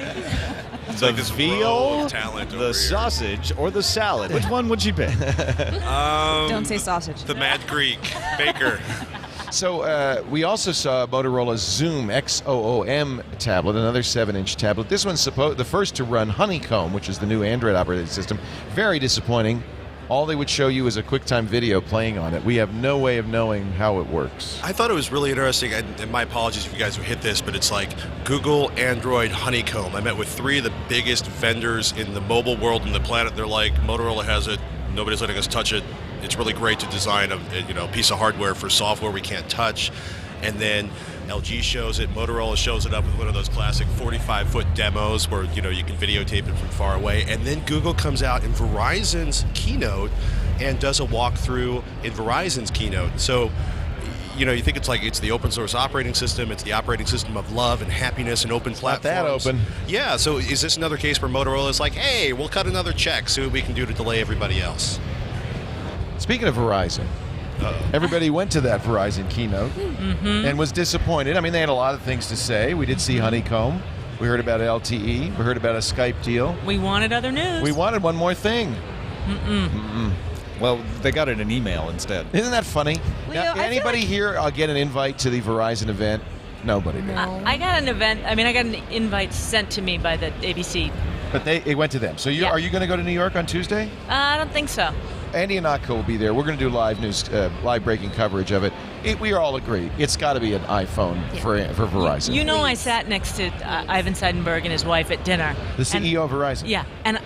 the like this row veal, of talent over the here. sausage, or the salad? Which one would she pick? Don't say sausage. The Mad Greek baker. So we also saw Motorola's Xoom X-Oom tablet, another 7-inch tablet. This one's the first to run Honeycomb, which is the new Android operating system. Very disappointing. All they would show you is a QuickTime video playing on it. We have no way of knowing how it works. I thought it was really interesting, and my apologies if you guys who hit this, but it's like Google, Android, Honeycomb. I met with 3 of the biggest vendors in the mobile world on the planet. They're like, Motorola has it, nobody's letting us touch it. It's really great to design a piece of hardware for software we can't touch. And then LG shows it, Motorola shows it up with one of those classic 45-foot demos where you can videotape it from far away. And then Google comes out in Verizon's keynote and does a walkthrough in Verizon's keynote. So you think it's the open source operating system, it's the operating system of love and happiness and open platforms. Not that open. Yeah, so is this another case where Motorola is like, hey, we'll cut another check, see what we can do to delay everybody else? Speaking of Verizon, everybody went to that Verizon keynote and was disappointed. I mean, they had a lot of things to say. We did see Honeycomb. We heard about LTE. We heard about a Skype deal. We wanted other news. We wanted one more thing. Well, they got it in email instead. Isn't that funny? Leo, Now, I feel anybody here get an invite to the Verizon event? Nobody did. I got an event. I got an invite sent to me by the ABC. But they went to them. So are you going to go to New York on Tuesday? I don't think so. Andy and Naka will be there. We're going to do live news, live breaking coverage of it. We all agree it's got to be an iPhone for Verizon. You know, I sat next to Ivan Seidenberg and his wife at dinner. The CEO of Verizon. Yeah, and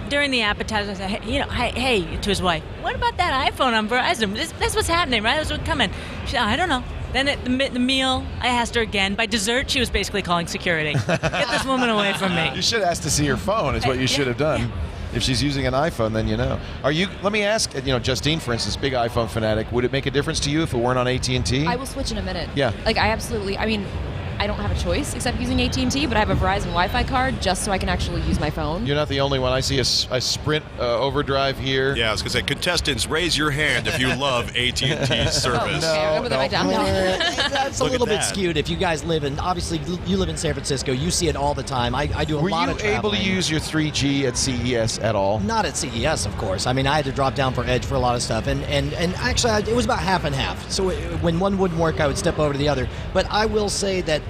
during the appetizer, I said, hey, to his wife, what about that iPhone on Verizon? That's what's happening, right? That's what's coming. She said, I don't know. Then at the meal, I asked her again. By dessert, she was basically calling security. Get this woman away from me. You should ask to see her phone is what you should have done. If she's using an iPhone, then you know. Let me ask, Justine, for instance, big iPhone fanatic, would it make a difference to you if it weren't on AT&T? I will switch in a minute. Yeah. I don't have a choice except using AT&T, but I have a Verizon Wi-Fi card just so I can actually use my phone. You're not the only one. I see a Sprint overdrive here. Yeah, I was going to say, contestants, raise your hand if you love AT&T's service. Okay, I remember that right down. That's a little bit skewed. If you guys obviously you live in San Francisco, you see it all the time. I do a lot of traveling. Were you able to use your 3G at CES at all? Not at CES, of course. I had to drop down for Edge for a lot of stuff, and actually it was about half and half. So when one wouldn't work, I would step over to the other. But I will say that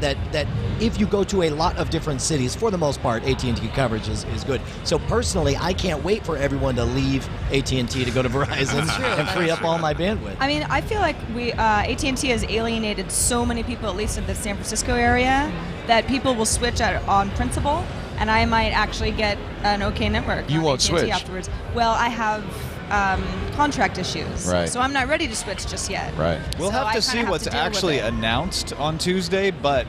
if you go to a lot of different cities, for the most part, AT&T coverage is good. So personally, I can't wait for everyone to leave AT&T to go to Verizon and free up all my bandwidth. I feel like AT&T has alienated so many people, at least in the San Francisco area, that people will switch on principle, and I might actually get an okay network. You won't AT&T switch? afterwards. Well, I have contract issues, right. So I'm not ready to switch just yet. Right. We'll have to see what's actually announced on Tuesday, but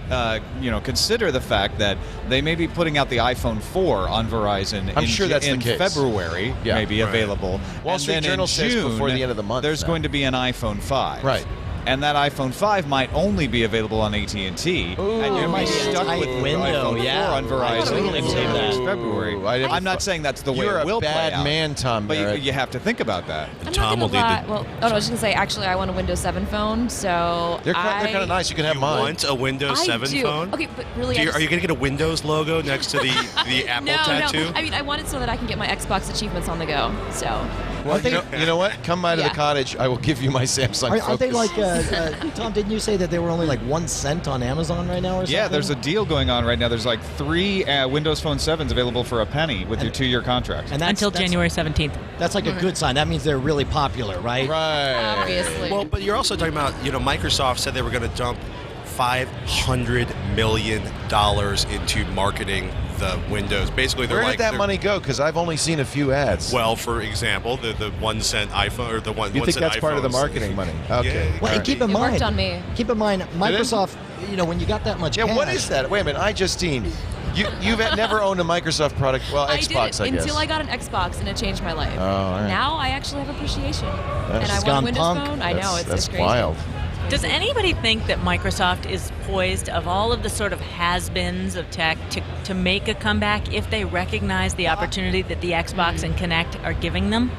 consider the fact that they may be putting out the iPhone 4 on Verizon. I'm sure that's the in case. February, maybe available. Wall Street Journal says before the end of the month. There's going to be an iPhone 5. Right. And that iPhone 5 might only be available on AT&T. And you might be stuck with window, iPhone 4 on Verizon until next February. I'm not saying that's the way it will play out. You're a bad man, Tom Merritt. But you have to think about that. I'm not gonna lie. I was just going to say, actually, I want a Windows 7 phone, so They're kind of nice. You can have mine. You want a Windows 7 phone? Okay, but really, are you going to get a Windows logo next to the Apple tattoo? No. I want it so that I can get my Xbox achievements on the go, so... Well, you know what? Come by to the cottage. I will give you my Samsung Focus. Aren't they like, Tom, didn't you say that they were only like 1 cent on Amazon right now or something? Yeah, there's a deal going on right now. There's like 3 Windows Phone 7s available for a penny with your 2-year contract. And until January 17th. That's like a good sign. That means they're really popular, right? Right. Obviously. Well, but you're also talking about, Microsoft said they were going to dump $500 million into marketing the Windows. Basically, Where did that money go? Because I've only seen a few ads. Well, for example, the 1 cent iPhone or the one. You think that's iPhones. part of the marketing money? Okay. Yeah, well, and keep in mind, worked on me. Keep in mind, Microsoft. When you got that much. Yeah. What is that? Wait a minute. Justine. You've never owned a Microsoft product. Well, Xbox, I guess. Until I got an Xbox, and it changed my life. Oh, all right. Now I actually have appreciation, That's and I want a Windows phone. I know it's crazy. Wild. Does anybody think that Microsoft is poised, of all of the sort of has-beens of tech, to make a comeback if they recognize the opportunity that the Xbox and Kinect are giving them?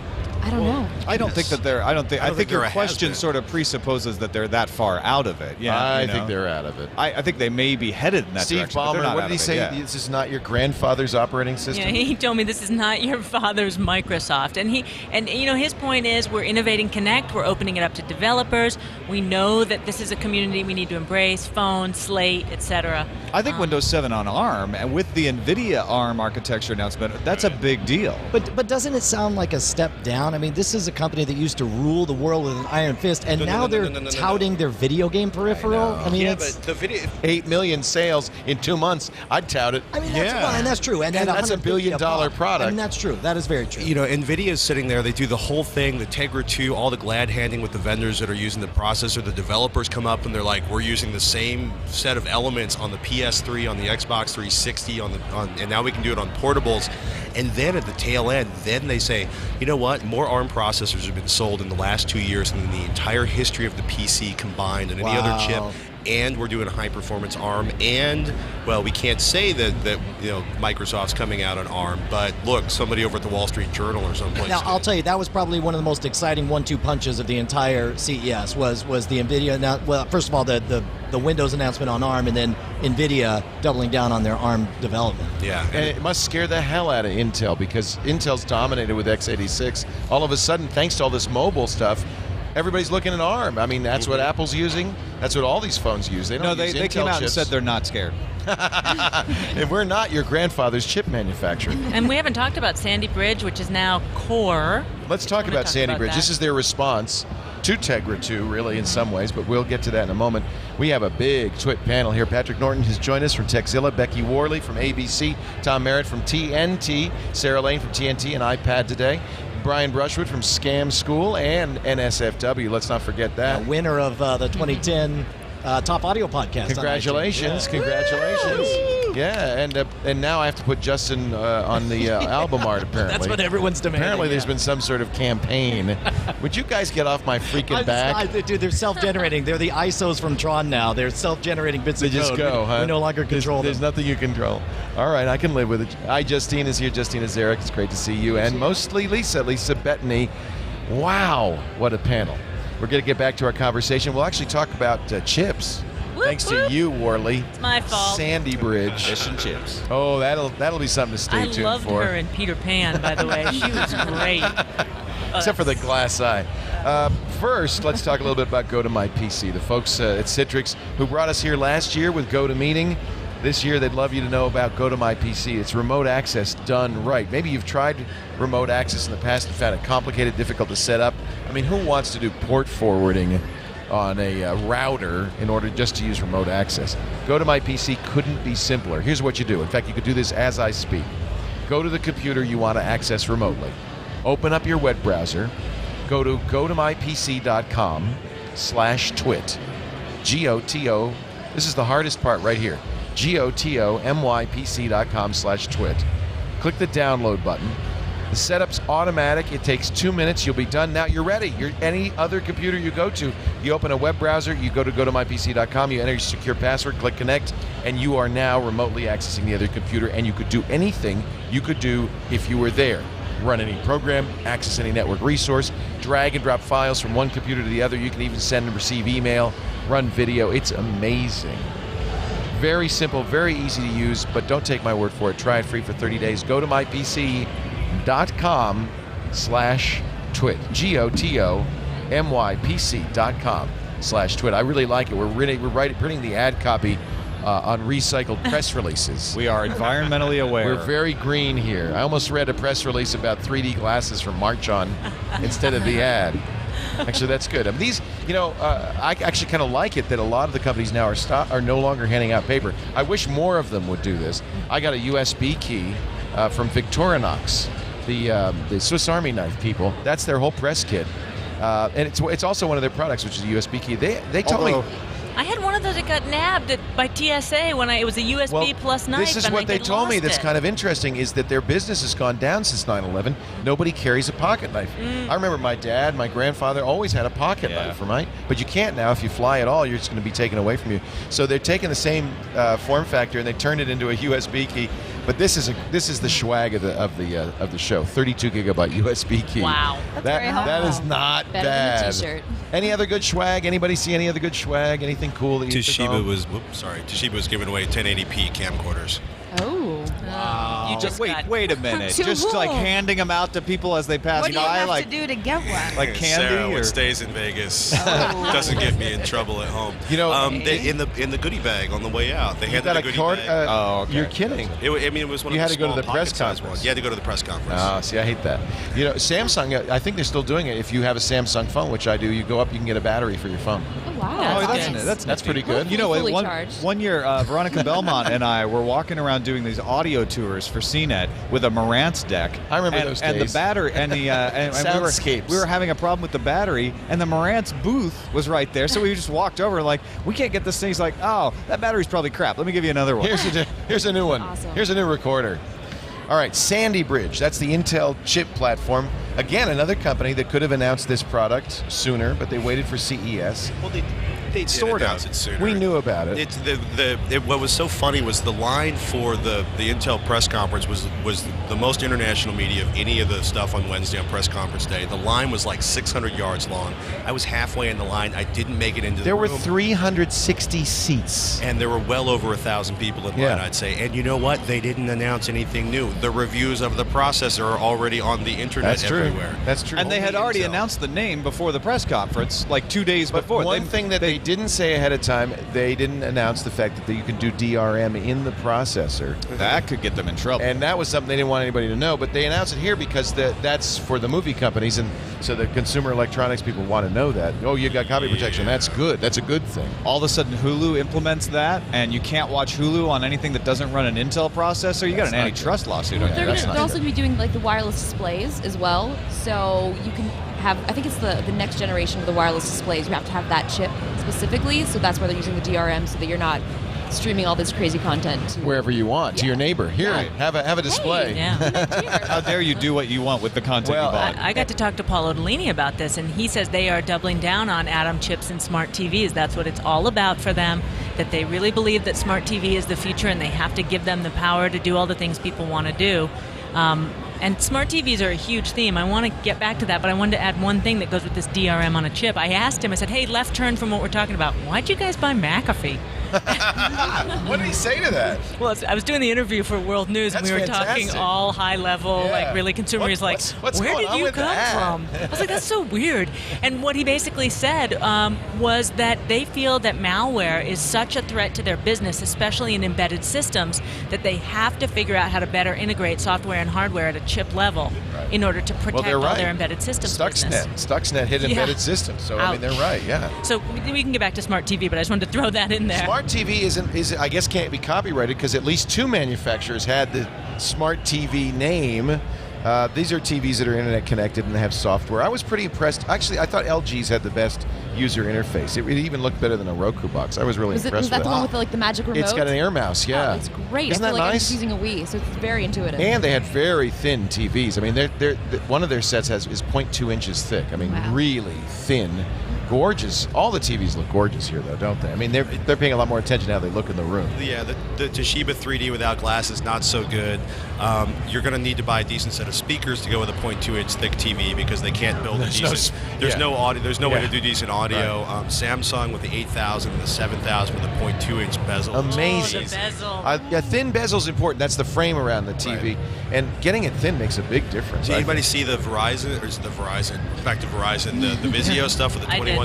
I don't know. I don't think that they're. I think your question sort of presupposes that they're that far out of it. Yeah, I think they're out of it. I think they may be headed in that Steve direction. Ballmer, what did he say? This is not your grandfather's operating system. Yeah, he told me this is not your father's Microsoft, and his point is we're innovating Connect. We're opening it up to developers. We know that this is a community we need to embrace. Phone, Slate, etc. I think Windows 7 on ARM, and with the NVIDIA ARM architecture announcement, that's a big deal. But doesn't it sound like a step down? I mean, this is a company that used to rule the world with an iron fist, and now they're touting their video game peripheral. I mean, but the video 8 million sales in 2 months. I'd tout it. I mean, that's true, and that's $1 billion product. And that's true. That is very true. NVIDIA's sitting there. They do the whole thing, the Tegra 2, all the glad handing with the vendors that are using the processor. The developers come up and they're like, we're using the same set of elements on the PS3, on the Xbox 360, and now we can do it on portables. And then at the tail end, then they say, you know what? More ARM processors have been sold in the last 2 years than the entire history of the PC combined and any other chip. And we're doing a high-performance ARM, and, well, we can't say that Microsoft's coming out on ARM, but look, somebody over at the Wall Street Journal or someplace. Now, I'll tell you, that was probably one of the most exciting 1-2 punches of the entire CES, was the NVIDIA. Now, well, first of all, the Windows announcement on ARM, and then NVIDIA doubling down on their ARM development. Yeah. And it must scare the hell out of Intel, because Intel's dominated with x86. All of a sudden, thanks to all this mobile stuff, everybody's looking at ARM. I mean, that's what Apple's using. That's what all these phones use. They don't use Intel they came out chips. and said they're not scared. And we're not your grandfather's chip manufacturer. And we haven't talked about Sandy Bridge, which is now Core. Let's talk about Sandy Bridge. This is their response to Tegra 2, really, in some ways, but we'll get to that in a moment. We have a big TWiT panel here. Patrick Norton has joined us from Techzilla, Becky Worley from ABC, Tom Merritt from TNT, Sarah Lane from TNT and iPad Today, Brian Brushwood from Scam School, and NSFW. Let's not forget that. Winner of the 2010 Top Audio Podcast. Congratulations. Congratulations. Yeah, and now I have to put Justin on the album art, apparently. That's what everyone's demanding. Apparently there's been some sort of campaign. Would you guys get off my freaking back? Dude, they're self-generating. They're the ISOs from Tron now. They're self-generating bits of code. They just go, huh? We no longer control them. There's nothing you control. All right, I can live with it. Hi, Justine is here. Justine Ezarak. It's great to see you. And mostly Lisa Bettany. Wow, what a panel. We're going to get back to our conversation. We'll actually talk about chips. Whoop, Thanks whoop. to you, Worley. It's my fault. Sandy Bridge. Fish and chips. Oh, that'll be something to stay tuned for. I loved her in Peter Pan, by the way. She was great. Except for the glass eye. First, let's talk a little bit about Gotomypc. The folks at Citrix who brought us here last year with GoToMeeting. This year, they'd love you to know about Gotomypc. It's remote access done right. Maybe you've tried remote access in the past and found it complicated, difficult to set up. I mean, who wants to do port forwarding on a router in order just to use remote access? Gotomypc couldn't be simpler. Here's what you do. In fact, you could do this as I speak. Go to the computer you want to access remotely. Open up your web browser. Go to gotomypc.com/twit. G-O-T-O. This is the hardest part right here. gotomypc.com/twit. Click the download button. The setup's automatic. It takes 2 minutes. You'll be done. Now you're ready. Any other computer you go to, you open a web browser, you go to gotomypc.com, you enter your secure password, click connect, and you are now remotely accessing the other computer, and you could do anything you could do if you were there. Run any program, access any network resource, drag and drop files from one computer to the other. You can even send and receive email, run video. It's amazing. Very simple, very easy to use, but don't take my word for it. Try it free for 30 days. Go to mypc.com/twit. gotomypc.com/twit. I really like it. We're printing the ad copy on recycled press releases. We are environmentally aware. We're very green here. I almost read a press release about 3D glasses from March on instead of the ad. Actually, that's good. I mean, these, I actually kind of like it that a lot of the companies now are no longer handing out paper. I wish more of them would do this. I got a USB key from Victorinox, the Swiss Army knife people. That's their whole press kit, and it's also one of their products, which is a USB key. They told me. I had one of those that got nabbed by TSA when it was a USB plus knife. This is what they told me that's kind of interesting, is that their business has gone down since 9/11. Nobody carries a pocket knife. I remember my dad, my grandfather always had a pocket knife, right? But you can't now. If you fly at all, you're just going to be taken away from you. So they're taking the same form factor and they turned it into a USB key. But this is the swag of the show. 32 gigabyte USB key. Wow. That is not Better bad. than a t-shirt. Any other good swag? Anybody see any other good swag? Anything cool that you took home? Toshiba was giving away 1080p camcorders. Oh. You just Wait a minute. To Just whom? like handing them out to people as they pass What do you by, have like to do to get one? like candy Sarah, or what stays in Vegas doesn't get me in trouble at home. You know, they, in the goodie bag on the way out, they You handed got the a goodie card? bag. okay. You're kidding. It was one You of had the to go to small the press pocket-sized conference. ones. You had to go to the press conference. Oh, see, I hate that. You know, Samsung, I think they're still doing it. If you have a Samsung phone, which I do, you go up, you can get a battery for your phone. Oh, wow. That's pretty good. You know, Fully one charged. year, Veronica Belmont and I were walking around doing these audio tours for CNET with a Marantz deck. I remember and, those and days. the battery and the and Soundscapes. we were having a problem with the battery, and the Marantz booth was right there, so we just walked over and like, we can't get this thing. He's like, oh, that battery's probably crap. Let me give you another one. Here's a new one. Awesome. Here's a new recorder. All right, Sandy Bridge. That's the Intel chip platform. Again, another company that could have announced this product sooner, but they waited for CES. Well, they did Sort of. announce it sooner. We knew about it. What was so funny was the line for the Intel press conference was the most international media of any of the stuff on Wednesday on press conference day. The line was like 600 yards long. I was halfway in the line. I didn't make it into the There were room. 360 seats. And there were well over 1,000 people in line, I'd say. And you know what? They didn't announce anything new. The reviews of the processor are already on the internet everywhere. That's true. And they had already announced the name before the press conference, like 2 days before. One thing that they didn't say ahead of time, they didn't announce the fact that you could do DRM in the processor. That could get them in trouble. And that was something they didn't want anybody to know, but they announced it here because that's for the movie companies, and so the consumer electronics people want to know that. Oh, you got copy protection. That's good. That's a good thing. All of a sudden, Hulu implements that, and you can't watch Hulu on anything that doesn't run an Intel processor. You got an antitrust lawsuit on They're you. going to also be doing like the wireless displays as well, so you can have, I think it's the next generation of the wireless displays. You have to have that chip specifically, so that's why they're using the DRM, so that you're not streaming all this crazy content to Wherever you want, to your neighbor. Here, have a display. How dare you do what you want with the content you bought? I got to talk to Paul Odolini about this, and he says they are doubling down on Atom chips and smart TVs. That's what it's all about for them, that they really believe that smart TV is the future, and they have to give them the power to do all the things people want to do. And smart TVs are a huge theme. I want to get back to that, but I wanted to add one thing that goes with this DRM on a chip. I asked him, I said, hey, left turn from what we're talking about. Why'd you guys buy McAfee? What did he say to that? Well, I was doing the interview for World News, and That's we were talking fantastic. all high level, Yeah. like really consumer. He's like, what's where going did on you with come that? from? I was like, that's so weird. And what he basically said was that they feel that malware is such a threat to their business, especially in embedded systems, that they have to figure out how to better integrate software and hardware at a chip level in order to protect they're all right. their embedded systems business. Stuxnet hit embedded systems, so I mean they're right. Yeah. So we can get back to smart TV, but I just wanted to throw that in there. Smart TV is I guess can't be copyrighted because at least two manufacturers had the Smart TV name. These are TVs that are internet connected and they have software. I was pretty impressed. Actually, I thought LG's had the best user interface. It even looked better than a Roku box. I was really impressed Was that with the it. one with the magic remote? It's got an air mouse, yeah. Oh, it's great. Isn't I feel that like nice? I'm using a Wii, so it's very intuitive. And they had very thin TVs. I mean, they're one of their sets is 0.2 inches thick. I mean, really thin. Gorgeous. All the TVs look gorgeous here, though, don't they? I mean, they're paying a lot more attention to how they look in the room. Yeah, the Toshiba 3D without glass is not so good. You're going to need to buy a decent set of speakers to go with a 0.2-inch thick TV because they can't build a decent. There's no audio. There's no way to do decent audio. Right. Samsung with the 8000 and the 7000 with a 0.2-inch bezel. Amazing. The bezel. Yeah, thin bezel's important. That's the frame around the TV, and getting it thin makes a big difference. Did anybody see the Verizon, or is it the Verizon? Back to Verizon, the Vizio stuff with the 21:9.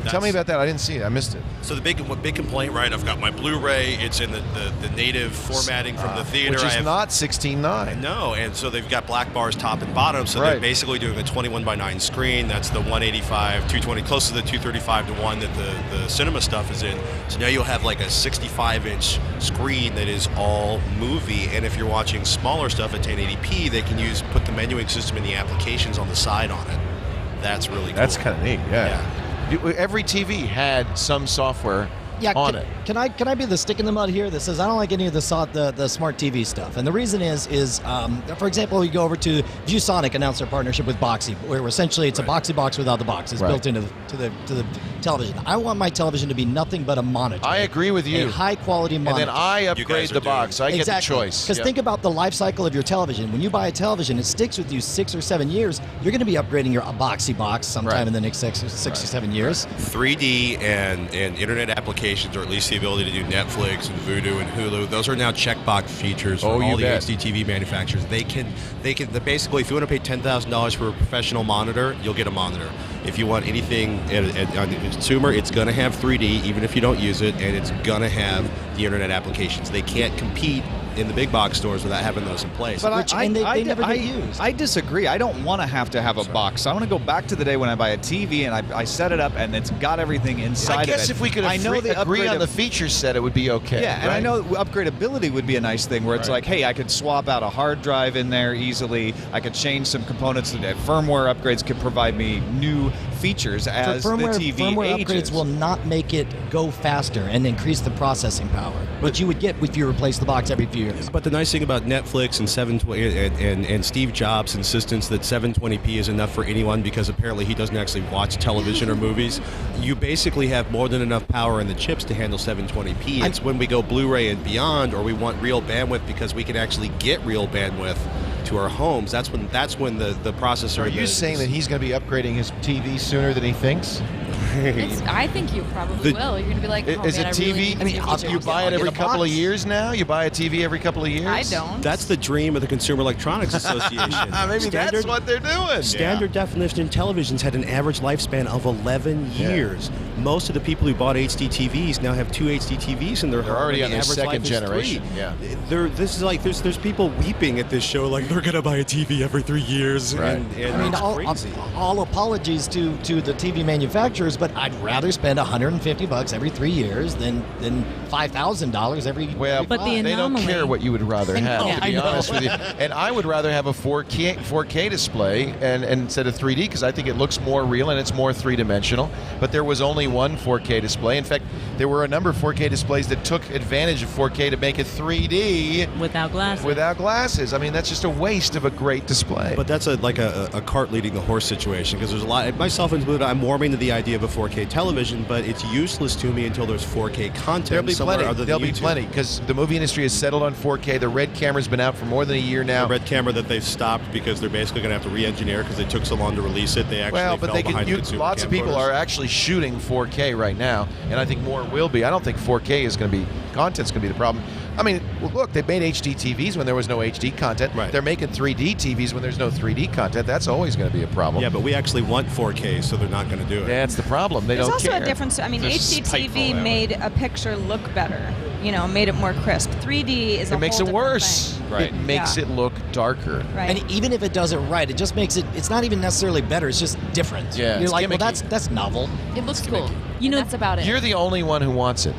Tell me about that. I didn't see it. I missed it. So the big complaint, right? I've got my Blu-ray. It's in the native formatting from the theater. Which is not 16:9. No, and so they've got black bars top and bottom. So they're basically doing a 21:9 screen. That's the 185, 220, close to the 235 to 1 that the cinema stuff is in. So now you'll have like a 65-inch screen that is all movie. And if you're watching smaller stuff at 1080p, they can put the menuing system and the applications on the side on it. That's really cool. That's kind of neat. Yeah. Every TV had some software on it. Can I be the stick in the mud here that says I don't like any of the smart TV stuff? And the reason is for example, you go over to ViewSonic announced their partnership with Boxy, where essentially it's a Boxy box without the box. It's built into to the television. I want my television to be nothing but a monitor. I agree with you. A high-quality monitor. And then I upgrade the box. I get the choice. Because think about the life cycle of your television. When you buy a television, it sticks with you 6 or 7 years. You're going to be upgrading your boxy box sometime in the next 6 or 7 years. 3D and internet applications, or at least the ability to do Netflix and Vudu and Hulu, those are now checkbox features for all the HD TV manufacturers. They can basically, if you want to pay $10,000 for a professional monitor, you'll get a monitor. If you want anything on the consumer, it's going to have 3D, even if you don't use it, and it's going to have the internet applications. They can't compete in the big box stores without having those in place. But they never get used. I disagree. I don't want to have a box. I want to go back to the day when I buy a TV and I set it up and it's got everything inside of it. I guess if we could agree on the feature set, it would be okay. Yeah, and I know upgradability would be a nice thing where it's like, hey, I could swap out a hard drive in there easily. I could change some components. Firmware upgrades could provide me new features as the TV firmware ages. upgrades will not make it go faster and increase the processing power, which you would get if you replace the box every few years. But the nice thing about Netflix and 720 and Steve Jobs' insistence that 720p is enough for anyone, because apparently he doesn't actually watch television or movies, you basically have more than enough power in the chips to handle 720p. It's when we go Blu-ray and beyond, or we want real bandwidth because we can actually get real bandwidth to our homes, that's when the processor... Are you saying that he's going to be upgrading his TV sooner than he thinks? I think you probably will. You're going to be like, is it TV? Really you buy it every couple of years now? You buy a TV every couple of years? I don't. That's the dream of the Consumer Electronics Association. Maybe that's what they're doing. Standard definition televisions had an average lifespan of 11 years. Most of the people who bought HD TVs now have 2 HD TVs in their home. They're already on their average second life is generation. 3. Yeah. This is like there's people weeping at this show like they're gonna buy a TV every 3 years. Right. And all apologies to the TV manufacturers, but I'd rather spend $150 every 3 years than $5,000 every. Well, but they don't care what you would rather have, to be honest with you. And I would rather have a 4K display and instead of 3D, because I think it looks more real and it's more three-dimensional. But there was only one 4K display. In fact, there were a number of 4K displays that took advantage of 4K to make it 3D without glasses. Without glasses. I mean, that's just a waste of a great display. But that's like a cart leading the horse situation, because there's a lot. Myself included, I'm warming to the idea of a 4K television, but it's useless to me until there's 4K content. There'll be plenty, because the movie industry has settled on 4K. The Red camera's been out for more than a year now. The Red camera that they've stopped because they're basically going to have to re-engineer because they took so long to release it. They actually fell behind the consumer lots of people are actually shooting 4K right now, and I think more will be. I don't think 4K is going to be, content's going to be the problem. I mean, look, they made HD TVs when there was no HD content. Right. They're making 3D TVs when there's no 3D content. That's always going to be a problem. Yeah, but we actually want 4K, so they're not going to do it. That's the problem. They There's don't care. also a difference. I mean, HD TV made a picture look better. Made it more crisp. 3D is it makes it worse. Thing. Right. It makes it look darker. Right. And even if it does it right, it just makes it. It's not even necessarily better. It's just different. Yeah. You're like, well, that's novel. It looks cool. That's about it. You're the only one who wants it.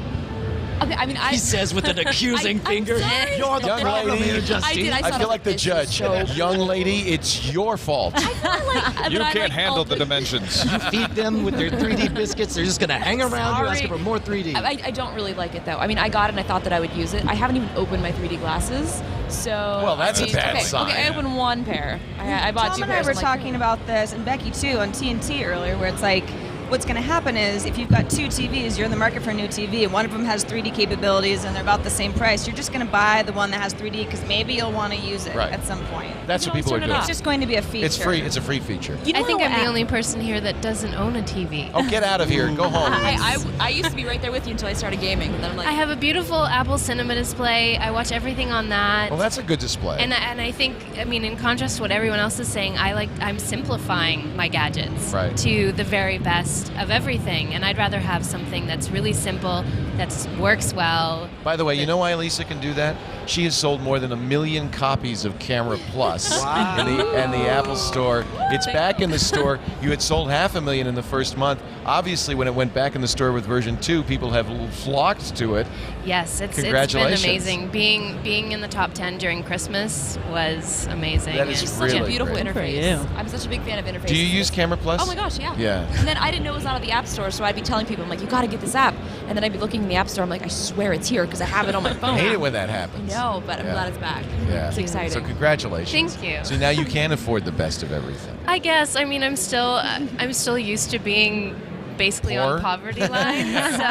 Okay, I mean, he says with an accusing finger. You're the Young problem lady, here, Justine. I feel like the judge. Young lady, it's your fault. You can't handle the dimensions. You feed them with their 3D biscuits. They're just going to hang around you asking for more 3D. I don't really like it, though. I mean, I got it and I thought that I would use it. I haven't even opened my 3D glasses. So. Well, that's a bad sign. Okay, I opened one pair. I bought Tom 2 and pairs. I were talking about this, and Becky too, on TNT earlier, where it's like, what's going to happen is if you've got 2 TVs, you're in the market for a new TV, and one of them has 3D capabilities, and they're about the same price, you're just going to buy the one that has 3D because maybe you'll want to use it at some point. That's what people are doing. It's just going to be a feature. It's free. It's a free feature. I think I'm the only person here that doesn't own a TV. Oh, get out of here. Go home. I used to be right there with you until I started gaming, and then I'm like... I have a beautiful Apple Cinema display. I watch everything on that. Well, that's a good display. And I think, I mean, in contrast to what everyone else is saying, I'm simplifying my gadgets to the very best of everything. And I'd rather have something that's really simple, that works well. By the way, you know why Lisa can do that? She has sold more than 1 million copies of Camera Plus in the Apple Store. It's back in the store. You had sold 500,000 in the first month. Obviously, when it went back in the store with version 2, people have flocked to it. Yes, it's been amazing. Being in the top 10 during Christmas was amazing. That is such a beautiful great. interface. I'm such a big fan of interfaces. Do you use Camera Plus? Oh my gosh, yeah. Yeah. And then I didn't know it was out of the App Store, so I'd be telling people, I'm like, you got to get this app. And then I'd be looking in the App Store, I'm like, I swear it's here because I have it on my phone. I hate it when that happens. I know, but I'm glad it's back. Yeah. It's exciting. So congratulations. Thank you. So now you can afford the best of everything. I guess. I mean, I'm still used to being basically Poor? on poverty line. So,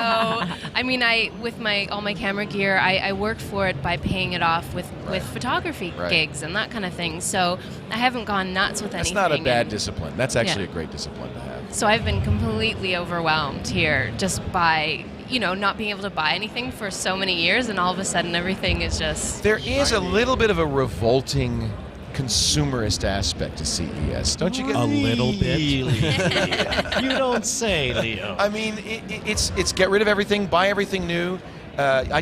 I mean, with all my camera gear, I worked for it by paying it off with photography gigs and that kind of thing. So I haven't gone nuts with anything. That's not a bad discipline. That's actually a great discipline to have. So I've been completely overwhelmed here just by, not being able to buy anything for so many years, and all of a sudden everything is just... There is a little bit of a revolting consumerist aspect to CES. Don't you get a little bit? You don't say, Leo. I mean, it's get rid of everything, buy everything new. I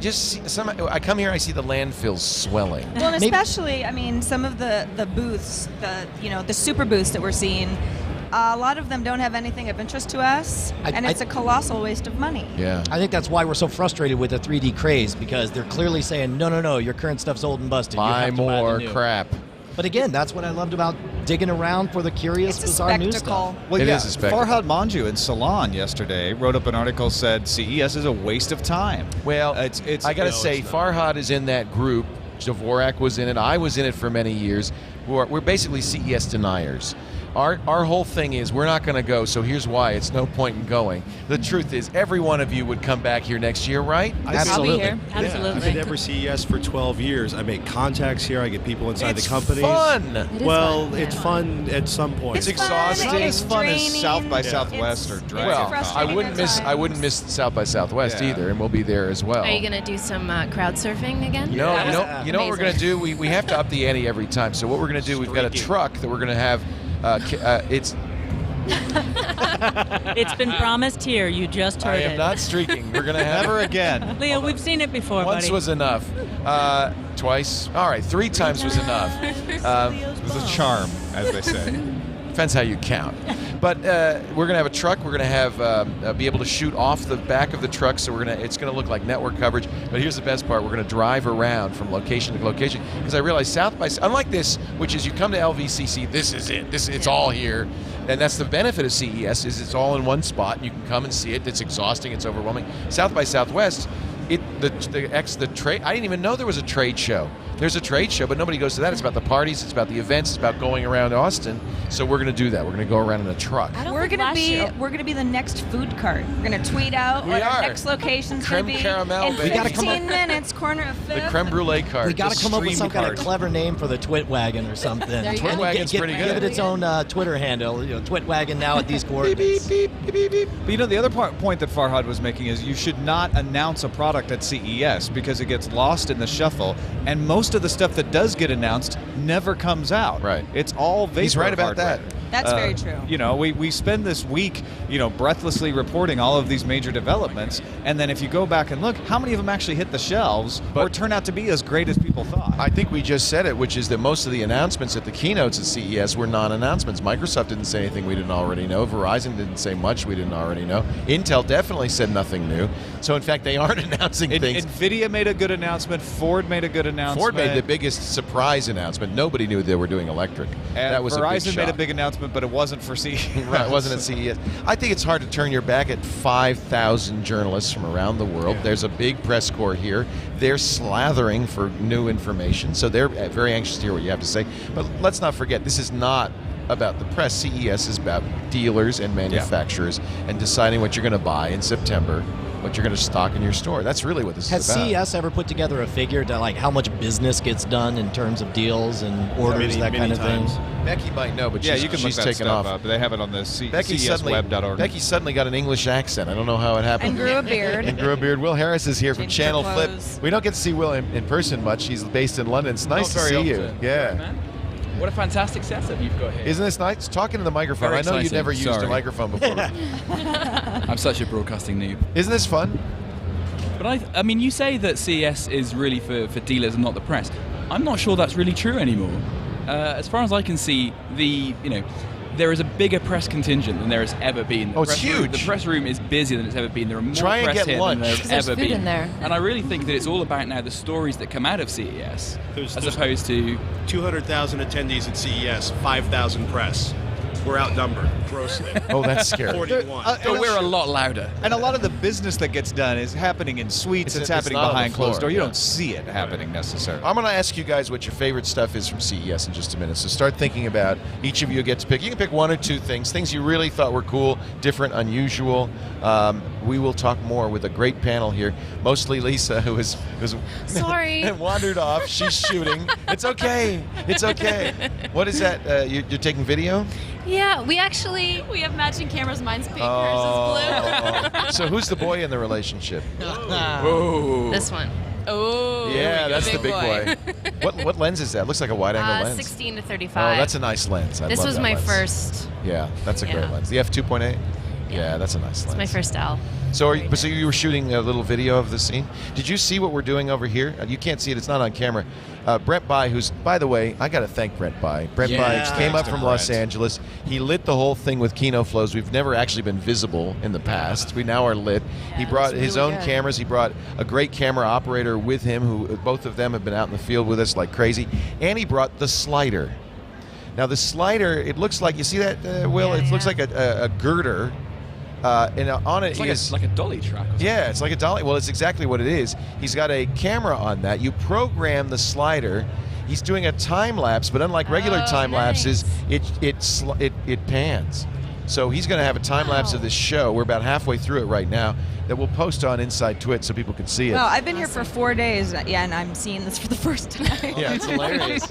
come here, I see the landfills swelling. Well, and especially, I mean, some of the booths, the super booths that we're seeing, a lot of them don't have anything of interest to us, and it's a colossal waste of money. Yeah. I think that's why we're so frustrated with the 3D craze, because they're clearly saying, no, your current stuff's old and busted. Buy more crap. But again, that's what I loved about digging around for the curious, bizarre new stuff. Well, It is a spectacle. Farhad Manjoo in Salon yesterday wrote up an article, said CES is a waste of time. Well, it's I got to say, Farhad is in that group. Dvorak was in it. I was in it for many years. We're basically CES deniers. Our whole thing is we're not going to go, so here's why. It's no point in going. The truth is, every one of you would come back here next year, right? Absolutely. I'll be here. Absolutely. I've been every CES for 12 years. I make contacts here. I get people inside the companies. Fun. It's fun at some point. It's exhausting. It's not as fun as South by Southwest or Dragon. Well, I wouldn't miss South by Southwest either, and we'll be there as well. Are you going to do some crowd surfing again? No, you know what we're going to do? We have to up the ante every time. So what we're going to do, we've got a truck that we're going to have. It's been promised here. You just heard it. I am not streaking. We're going to have never again. Leo, we've seen it before, Once buddy. was enough. Twice. All right, 3 times was enough. It was a charm, as they say. Depends how you count. But we're gonna have a truck. We're gonna have be able to shoot off the back of the truck. So it's gonna look like network coverage. But here's the best part: we're gonna drive around from location to location. Because I realize South by unlike this, which is you come to LVCC, this is it. It's all here, and that's the benefit of CES is it's all in one spot. And you can come and see it. It's exhausting. It's overwhelming. South by Southwest. The trade. I didn't even know there was a trade show. There's a trade show, but nobody goes to that. It's about the parties. It's about the events. It's about going around Austin. So we're going to do that. We're going to go around in a truck. We're going to be the next food cart. We're going to tweet out what our next location's going to be. Caramel, in 15 minutes, corner of Fifth. The creme brulee cart. We got to come up with some kind of clever name for the Twit Wagon or something. Twit Wagon's pretty good. Give it its own Twitter handle. Twit Wagon now at these coordinates. But the other point that Farhad was making is you should not announce a product at CES because it gets lost in the shuffle, and most of the stuff that does get announced never comes out. Right. It's all vapor. He's right about hardware. that. That's very true. We spend this week, breathlessly reporting all of these major developments, and then if you go back and look, how many of them actually hit the shelves or turn out to be as great as people thought? I think we just said it, which is that most of the announcements at the keynotes at CES were non-announcements. Microsoft didn't say anything we didn't already know. Verizon didn't say much we didn't already know. Intel definitely said nothing new. So in fact, they aren't announcing things. NVIDIA made a good announcement. Ford made a good announcement. Ford made the biggest surprise announcement. Nobody knew they were doing electric. And that was Verizon a big made a shock. big announcement, but it wasn't for CES. Right, it wasn't at CES. I think it's hard to turn your back at 5,000 journalists from around the world. Yeah. There's a big press corps here. They're slathering for new information, so they're very anxious to hear what you have to say. But let's not forget, this is not about the press. CES is about dealers and manufacturers and deciding what you're going to buy in September, what you're going to stock in your store. That's really what this is about. Has CES ever put together a figure to how much business gets done in terms of deals and orders, that kind of thing? Becky might know, but you can she's look that taken stuff off. up. They have it on the CESweb.org. Becky suddenly got an English accent. I don't know how it happened. And grew a beard. And grew a beard. Will Harris is here from Changed Channel her Flip. clothes. We don't get to see Will in person much. He's based in London. It's nice to see you. Yeah. What a fantastic setup you've got here. Isn't this nice? Talking to the microphone. Very I know you've exciting. never used a microphone before. I'm such a broadcasting noob. Isn't this fun? But I mean, you say that CES is really for dealers and not the press. I'm not sure that's really true anymore. As far as I can see, there is a bigger press contingent than there has ever been. It's huge. The press room is busier than it's ever been. There are more Try and press get here lunch. than there's ever food been. in there. And I really think that it's all about now the stories that come out of CES, as opposed to 200,000 attendees at CES, 5,000 press. We're outnumbered grossly. Oh, that's scary. 41. So we're a lot louder. And a lot of the business that gets done is happening in suites. It's happening not on the behind floor, closed door. You yeah. don't see it happening necessarily. I'm going to ask you guys what your favorite stuff is from CES in just a minute. So start thinking about, each of you get to pick. You can pick one or two things you really thought were cool, different, unusual. We will talk more with a great panel here. Mostly Lisa, who was Sorry. wandered off. She's shooting. It's okay. It's okay. What is that? You're taking video? Yeah, we have matching cameras. Mine's pink, Oh. So who's the boy in the relationship? Whoa. this one. Oh. Yeah, that's the big boy. What lens is that? Looks like a wide-angle lens. 16 to Oh, 35. that's a nice lens. I This love was that my lens. first. Yeah, that's a great Yeah. lens. The f2.8? Yeah, that's a nice lens. It's my first L. So, so you were shooting a little video of the scene. Did you see what we're doing over here? You can't see it; it's not on camera. Brent By, who's, by the way, I got to thank Brent By. Brent By came up from Los Angeles. He lit the whole thing with Kino flows. We've never actually been visible in the past. We now are lit. He brought his own cameras. He brought a great camera operator with him, who both of them have been out in the field with us like crazy. And he brought the slider. Now the slider, it looks like, you see that, Will? It looks like a girder. And on it It's like a dolly track. Yeah, it's like a dolly. Well, it's exactly what it is. He's got a camera on that. You program the slider. He's doing a time lapse, but unlike regular time lapses, it pans. So he's going to have a time lapse of this show. We're about halfway through it right now. That we'll post on Inside TWiT so people can see it. Well, I've been here for 4 days, and I'm seeing this for the first time. Yeah, it's hilarious.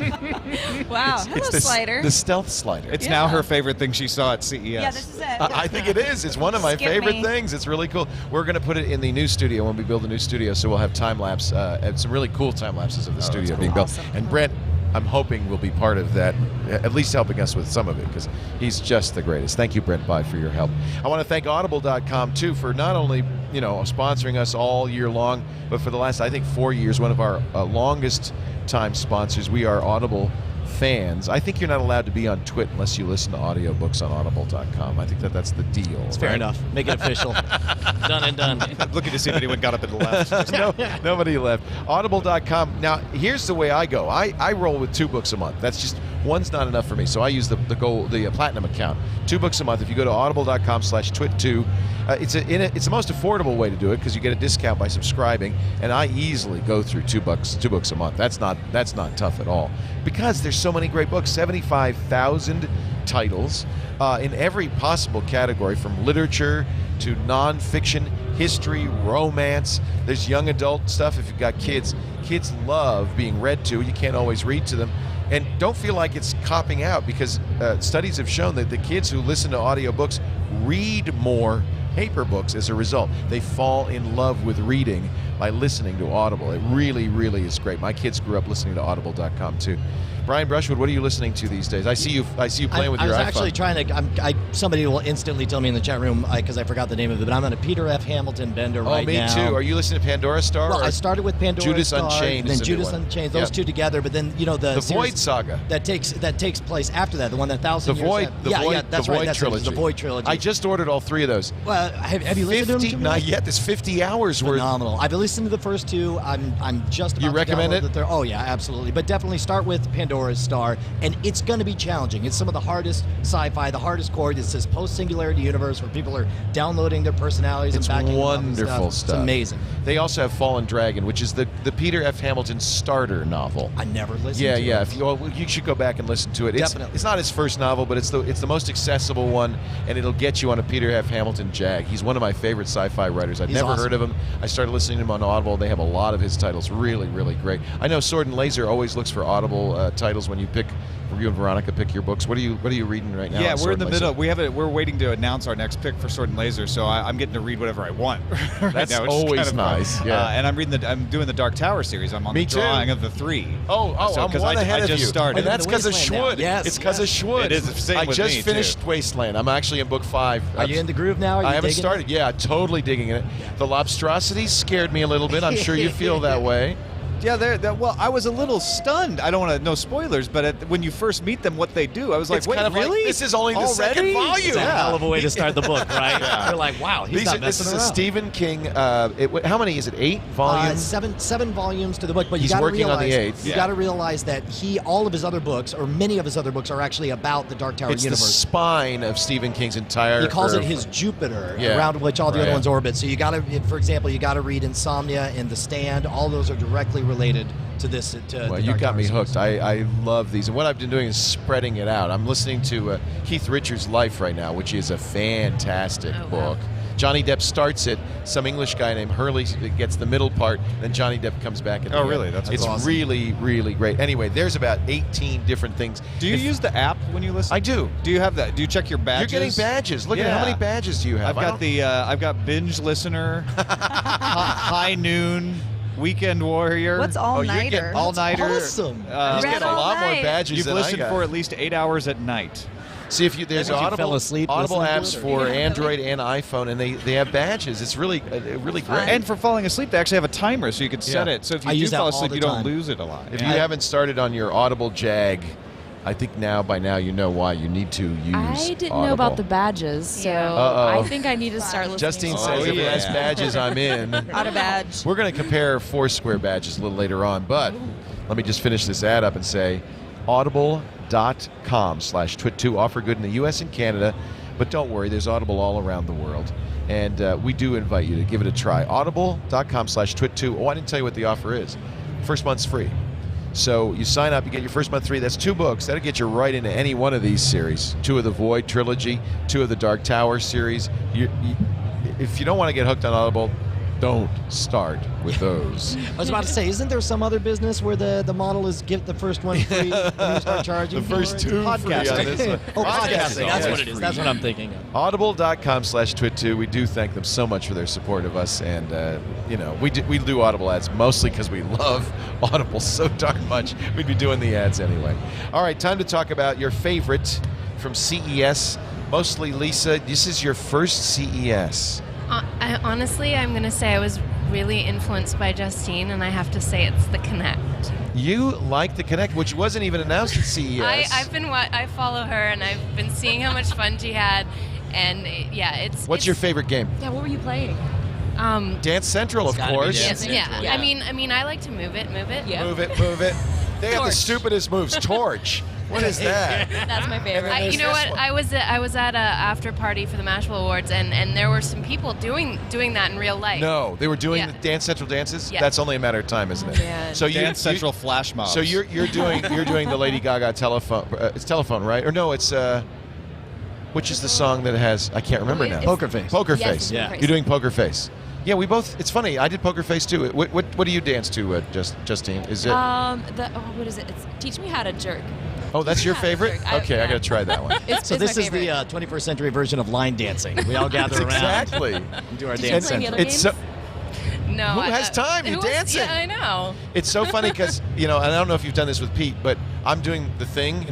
Wow, hello, the slider. The stealth slider. It's now her favorite thing she saw at CES. Yeah, this is it. I think it is. It's one of my Skip favorite me. things. It's really cool. We're going to put it in the new studio when we build a new studio, so we'll have time lapse and some really cool time lapses of the studio being built. And Brent, I'm hoping, will be part of that, at least helping us with some of it, because he's just the greatest. Thank you, Brent By, for your help. I want to thank Audible.com too for not only sponsoring us all year long, but for the last, I think, 4 years, one of our longest time sponsors. We are Audible fans. I think you're not allowed to be on TWiT unless you listen to audiobooks on Audible.com. I think that's the deal. It's fair enough. Make it official. Done and done. I'm looking to see if anyone got up and left. No, nobody left. Audible.com. Now, here's the way I go. I roll with 2 books a month. That's just, one's not enough for me. So I use the platinum account. 2 books a month. If you go to audible.com/TWiT2, it's the most affordable way to do it because you get a discount by subscribing. And I easily go through 2 books a month. That's not tough at all because there's so many great books. 75,000 titles in every possible category, from literature to nonfiction, history, romance. There's young adult stuff if you've got kids. Kids love being read to. You can't always read to them. And don't feel like it's copping out, because studies have shown that the kids who listen to audiobooks read more paper books as a result. They fall in love with reading by listening to Audible. It really, really is great. My kids grew up listening to audible.com too. Brian Brushwood, what are you listening to these days? I see you playing with your iPhone. I was actually trying to. Somebody will instantly tell me in the chat room because I forgot the name of it. But I'm on a Peter F. Hamilton bender right now. Oh, me too. Are you listening to Pandora Star? Well, I started with Pandora Judas Star, Unchained, then Judas Unchained. Those two together. But then the Void Saga that takes place after that. The one that 1,000 years. The Void trilogy. The Void trilogy. I just ordered all 3 of those. Well, have you listened to them? Not yet. There's 50 hours worth. Phenomenal. I've listened to the first 2. I'm just about You recommend to download it? the 3rd. Oh yeah, absolutely. But definitely start with Pandora's Star, and it's going to be challenging. It's some of the hardest sci-fi, the hardest core. It's this post-singularity universe where people are downloading their personalities and backing them up and wonderful stuff. It's amazing. They also have Fallen Dragon, which is the Peter F. Hamilton starter novel. I never listened to Yeah. it. You should go back and listen to it. Definitely. It's not his first novel, but it's the most accessible one, and it'll get you on a Peter F. Hamilton jag. He's one of my favorite sci-fi writers. I'd never heard of him. I started listening to him on Audible. They have a lot of his titles. Really, really great. I know Sword and Laser always looks for Audible titles when you and Veronica pick your books. What are you reading right now? Yeah, we're in the middle. We're waiting to announce our next pick for Sword and Laser, so I'm getting to read whatever I want. Right That's now, which is always kind of nice. fun. Yeah. And I'm doing the Dark Tower series. I'm on Me the too. drawing of the 3. I'm one ahead of I just you. started. And that's because of Schwood. Yes, It's because of Schwood. It is the same I with just me, finished too. Wasteland. I'm actually in book 5. Are you in the groove now? I haven't started. Yeah, totally digging it. The Lobstrosity scared me a little bit. I'm sure you feel that way. Yeah, well, I was a little stunned. I don't want to know spoilers, but when you first meet them, what they do, I was like, It's wait, kind of really? like, this is only the second volume. It's a hell of a way to start the book, right? You're like, wow, he's not This messing is a around. Stephen King. How many is it? 8 volumes? Seven volumes to the book, but He's you got to working on realize the 8th. you got to realize that all of his other books, or many of his other books, are actually about the Dark Tower It's the universe. spine of Stephen King's entire. He calls it oeuvre. his Jupiter, Yeah. around which all the other Right. ones orbit. So you got to, for example, you got to read Insomnia and The Stand. All those are directly related to this. Well, you got me hooked. I love these. And what I've been doing is spreading it out. I'm listening to Keith Richards' Life right now, which is a fantastic book. Johnny Depp starts it. Some English guy named Hurley gets the middle part. Then Johnny Depp comes back at the end. Really? That's It's awesome. really, really great. Anyway, there's about 18 different things. Do you use the app when you listen? I do. Do you have that? Do you check your badges? You're getting badges. Look at how many badges do you have? I've got binge listener, high noon, weekend warrior. What's all-nighter? All-nighter. Awesome. You get a lot more badges You've than listened I got. for at least 8 hours at night. See, if there's Maybe you Audible, fell asleep Audible listening apps to it, for Android and iPhone, and they have badges. It's really great. And for falling asleep, they actually have a timer, so you could set Yeah. it. So if I you do use that fall all asleep, the you don't time. lose it a lot. If you haven't started on your Audible Jag, I think by now you know why you need to use I didn't Audible. know about the badges, so Uh-oh. I think I need to start listening. Justine to says if it has yeah. badges, I'm in. Out of badge. We're going to compare Foursquare badges a little later on, but let me just finish this ad up and say audible.com/twit2 offer good in the U.S. and Canada, but don't worry, there's Audible all around the world. And we do invite you to give it a try. Audible.com/twit2. Oh, I didn't tell you what the offer is. First month's free. So you sign up, you get your first month free. That's 2 books. That'll get you right into any one of these series. 2 of the Void trilogy, 2 of the Dark Tower series. If you don't want to get hooked on Audible, don't start with those. I was about to say, isn't there some other business where the model is get the first one free and you start charging? The first for it? 2 free on Podcasting. this one. Oh, Podcasting, podcasting. That's always what it is. free. That's what I'm thinking of. Audible.com/twit2. We do thank them so much for their support of us, and we do Audible ads mostly because we love Audible so darn much. We'd be doing the ads anyway. All right, time to talk about your favorite from CES. Mostly Lisa, this is your first CES. Honestly, I'm going to say I was really influenced by Justine, and I have to say it's the Kinect. You like the Kinect, which wasn't even announced at CES. I follow her, and I've been seeing how much fun she had, and What's your favorite game? Yeah, what were you playing? Dance Central, of course. Yeah. I mean, I like to move it. Yeah. Move it. They have the stupidest moves. Torch. What is that? That's my favorite. You know what? I was at a after party for the Mashable Awards, and there were some people doing that in real life. No, they were doing the Yeah. Dance Central dances. Yeah. That's only a matter of time, isn't it? Yeah. So Dance Central flash mobs. So you're doing the Lady Gaga telephone. It's telephone, right? Or no? It's which is the song that has? I can't remember now. Poker Face. Poker Yes, Face. it's Poker Face. You're doing Poker Face. Yeah, we both. It's funny. I did Poker Face too. What do you dance to, Justine? Is it? What is it? It's Teach Me How to Jerk. Oh, that's your Yeah, favorite? jerk. Okay, I got to try that one. So this is the 21st century version of line dancing. We all gather around Exactly. and do our Did you dance play any central. other It's so, No. Who has time? You're dancing. Yeah, I know. It's so funny because, and I don't know if you've done this with Pete, but I'm doing the thing,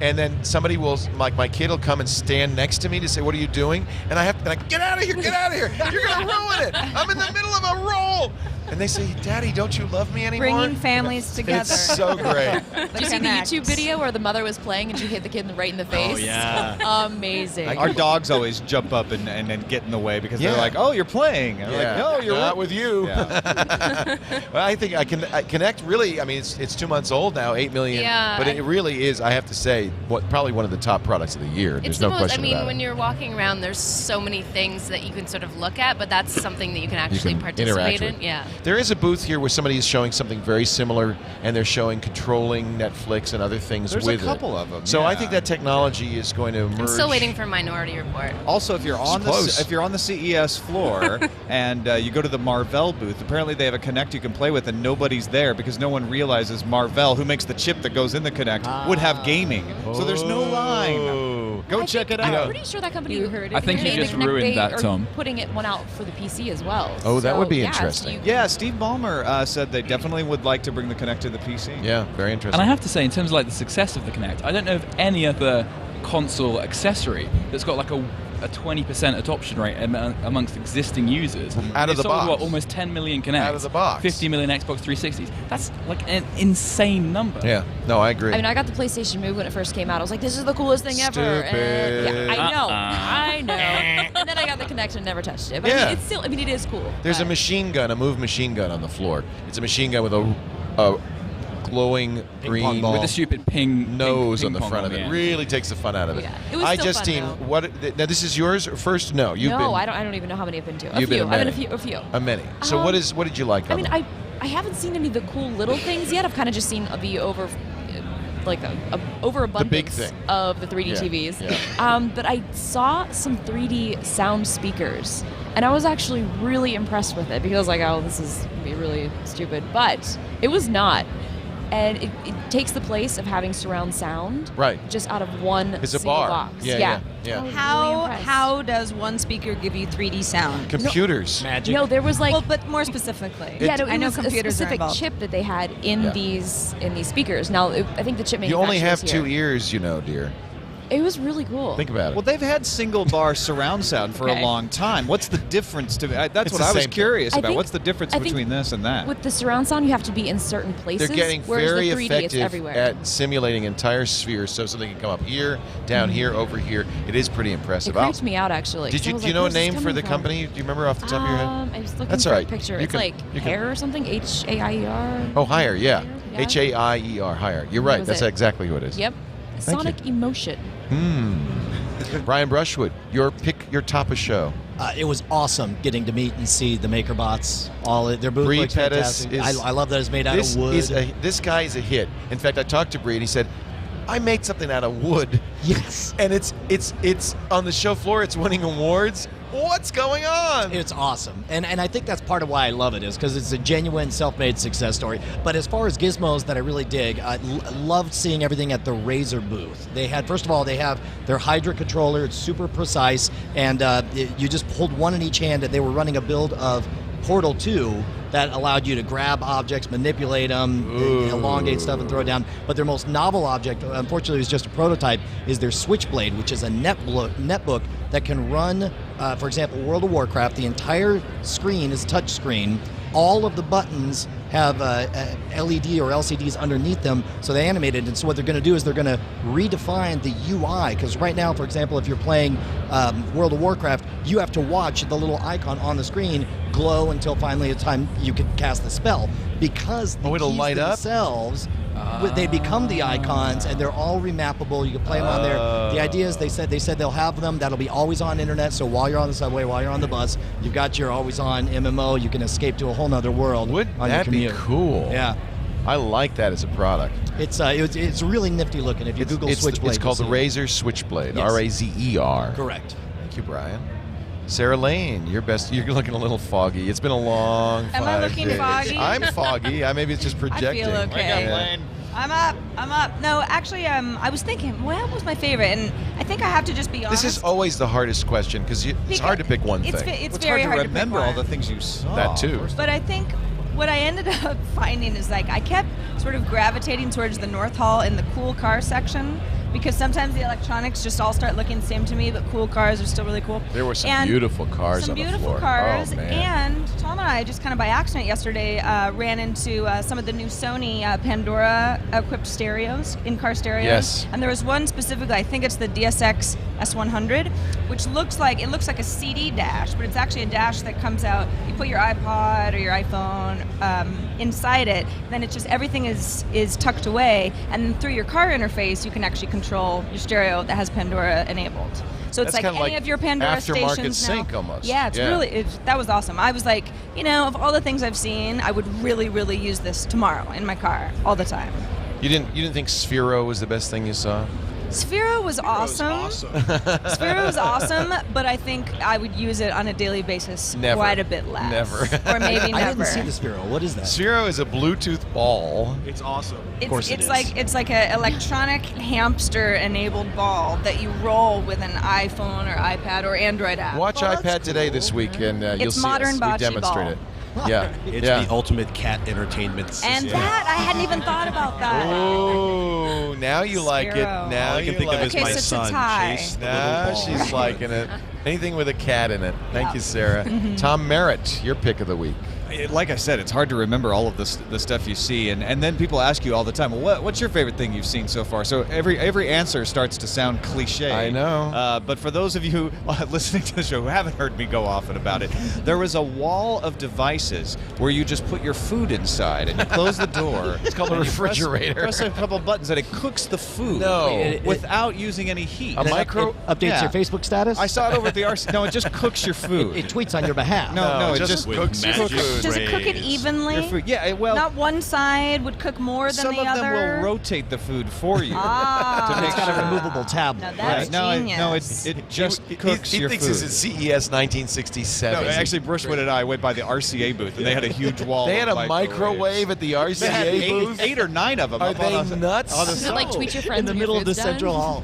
and then somebody will, like my kid will come and stand next to me to say, what are you doing? And I get out of here, get out of here. You're going to ruin it. I'm in the middle of a roll. And they say, Daddy, don't you love me anymore? Bringing families together. It's so great. Did you see the YouTube video where the mother was playing and she hit the kid right in the face? Oh, yeah. Amazing. Our dogs always jump up and get in the way because Yeah. they're like, "Oh, you're playing." And I'm like, "No, you're not with you." Yeah. Well, I think I Connect really. I mean, it's 2 months old now, 8 million. Yeah, But it really is. I have to say, probably one of the top products of the year. It's There's the no most. question about when it. you're walking around, there's so many things that you can sort of look at, but that's something that you can actually can participate interact in. with. Yeah. There is a booth here where somebody is showing something very similar, and they're showing controlling Netflix and other things There's with a couple of them. So I yeah. think that technology is going to emerge. I'm still waiting for Minority Report. Also, if you're on the CES floor and you go to the Marvell booth, apparently they have a Kinect you can play with, and nobody's there because no one realizes Marvell, who makes the chip that goes in the Kinect, would have gaming. So there's no line. Go check it out. I'm pretty sure that company. You heard it. I think you just ruined that, Tom. Putting one out for the PC as well. Oh, that would be yeah, interesting. so Yeah, Steve Ballmer said they definitely would like to bring the Kinect to the PC. Yeah, very interesting. And I have to say, in terms of like the success of the Kinect, I don't know of any other console accessory that's got like a a 20% adoption rate amongst existing users. Out of They've the sold, box. almost 10 million Kinects. Out of the box. 50 million Xbox 360s. That's like an insane number. Yeah. No, I agree. I mean, I got the PlayStation Move when it first came out. I was like, this is the coolest thing ever. And yeah, I know. And then I got the Kinect and never touched it. But I mean, it's still, it is cool. There's a machine gun, a Move machine gun on the floor. It's a machine gun with a glowing green with a stupid nose ping on the pong front on of the it. end. Really takes the fun out of it. Yeah. It was Hi, still fun, Justine. though. What? Now, this is yours first? No, you've been. I don't even know how many I've been to. You've been I've been a few. a many. So what did you like? I mean, I haven't seen any of the cool little things yet. I've kind of just seen the overabundance big thing. of the 3D TVs. Yeah. But I saw some 3D sound speakers, and I was actually really impressed with it because I was like, oh, this is going to be really stupid. But it was not. And it takes the place of having surround sound, right? Just out of one it's a single bar. box. Yeah. How does one speaker give you 3D sound? Computers. Magic. No, there was like. Well, but more specifically. I know computers are a specific involved. chip that they had in these speakers. Now, I think the chip You manufacturer only have was 2 here. ears, dear. It was really cool. Think about it. Well, they've had single bar surround sound for a long time. What's the difference? That's It's what the I was same curious thing. about. I think- What's the difference I think between this and that? With the surround sound, you have to be in certain places. They're getting whereas very the 3D, it's effective everywhere. at simulating entire spheres, so something can come up here, down here, over here. It is pretty impressive. It creeps me out, actually. Did 'cause I you was do you like, know a where's this name for coming the from? company? Do you remember off the top of your head? I was looking That's for all a right. picture. You It's can- like you can- Hair or something. H-A-I-E-R. Oh, Higher, yeah. Yeah. H-A-I-E-R, Higher. You're That right. was That's it. exactly who it is. Yep. Thank Sonic Emotion. Brian Brushwood, your top of show. It was awesome getting to meet and see the MakerBots. Their booth Bree looks Pettis fantastic. is. I love that it's made out this of wood. This guy is a hit. In fact, I talked to Bree and he said, I made something out of wood. Yes. And it's on the show floor. It's winning awards. What's going on? It's awesome. And I think that's part of why I love it, is because it's a genuine self-made success story. But as far as gizmos that I really dig, I loved seeing everything at the Razer booth. They have their Hydra controller. It's super precise, and you just hold one in each hand, and they were running a build of Portal 2 that allowed you to grab objects, manipulate them, elongate stuff, and throw it down. But their most novel object, unfortunately, was just a prototype, is their Switchblade, which is a netbook that can run, for example, World of Warcraft. The entire screen is touch screen. All of the buttons have LED or LCDs underneath them, so they animated. And so what they're going to do is they're going to redefine the UI, because right now, for example, if you're playing World of Warcraft, you have to watch the little icon on the screen glow until finally it's time you can cast the spell. Because the it'll keys light up? themselves, they become the icons, and they're all remappable. You can play them on there. The idea is they said they'll have them that'll be always on internet, so while you're on the subway, while you're on the bus, you've got your always on MMO. You can escape to a whole nother world on your That'd be commute. cool. Yeah. I like that as a product. It's really nifty looking. If you Google Switchblade, It's called the you'll see it. Razer Switchblade. Yes. R-A-Z-E-R. Correct. Thank you, Brian. Sarah Lane, you're looking a little foggy. It's been a long 5 Am I looking days. foggy? I'm foggy. Maybe it's just projecting. I feel okay. Wake up, Lane. I'm up. No, actually, I was thinking, what was my favorite? And I think I have to just be honest. This is always the hardest question because it's hard to pick one thing. It's It's very hard to pick remember one. all the things you saw. That too. But I think what I ended up finding is I kept sort of gravitating towards the North Hall in the cool car section, because sometimes the electronics just all start looking the same to me, but cool cars are still really cool. There were some And beautiful cars on the floor. Some beautiful cars. Oh, man. And Tom and I just kind of by accident yesterday ran into some of the new Sony Pandora-equipped stereos, in-car stereos. Yes. And there was one specifically, I think it's the DSX S100, which looks like a CD dash, but it's actually a dash that comes out. You put your iPod or your iPhone inside it, then it's just everything is tucked away, and then through your car interface, you can actually control your stereo that has Pandora enabled. So it's That's like kinda any like of your Pandora aftermarket stations now. sync almost. Yeah, it's Yeah. really that was awesome. I was like, of all the things I've seen, I would really, really use this tomorrow in my car all the time. You didn't think Sphero was the best thing you saw? Sphero was awesome. Sphero was awesome, but I think I would use it on a daily basis quite a bit less. Never. Or maybe never. I didn't see the Sphero. What is that? Sphero is a Bluetooth ball. It's awesome. Of course it is. It's like an electronic hamster enabled ball that you roll with an iPhone or iPad or Android app. Watch iPad Today this week, and you'll It's see modern us. We bocce demonstrate ball. it. Yeah. It's yeah. the ultimate cat entertainment system. And that, I hadn't even thought about that. Oh, now you like it. Sparrow. Now All I can you think like of is Okay, my so it's a son, tie. Chase the Now little ball. she's liking it. Anything with a cat in it. Thank you, Sarah. Tom Merritt, your pick of the week. Like I said, it's hard to remember all of the stuff you see, and then people ask you all the time, well, what's your favorite thing you've seen so far? So every answer starts to sound cliche. I know. But for those of you who listening to the show who haven't heard me go often about it, there was a wall of devices where you just put your food inside and you close the door. It's called a and you refrigerator. Press a couple buttons and it cooks the food. No. without using any heat. A micro updates Yeah. your Facebook status. I saw it over at the RC. No, it just cooks your food. It tweets on your behalf. No, it just with cooks your magic food. Does it cook it trays. evenly? Your food. Yeah, well, Not one side would cook more than some the of other. them will rotate the food for you. Ah. to make It's got a sure. removable tablet. Now that's Right. No, genius. it just He cooks your thinks food. this is CES 1967. No, actually, Brushwood and I went by the RCA booth, and they had a huge wall. They had of a microwave at the They had RCA booth. eight or nine of them. Are up they on nuts? On the Is it like tweet your friends in the when your middle of the food's done? central hall.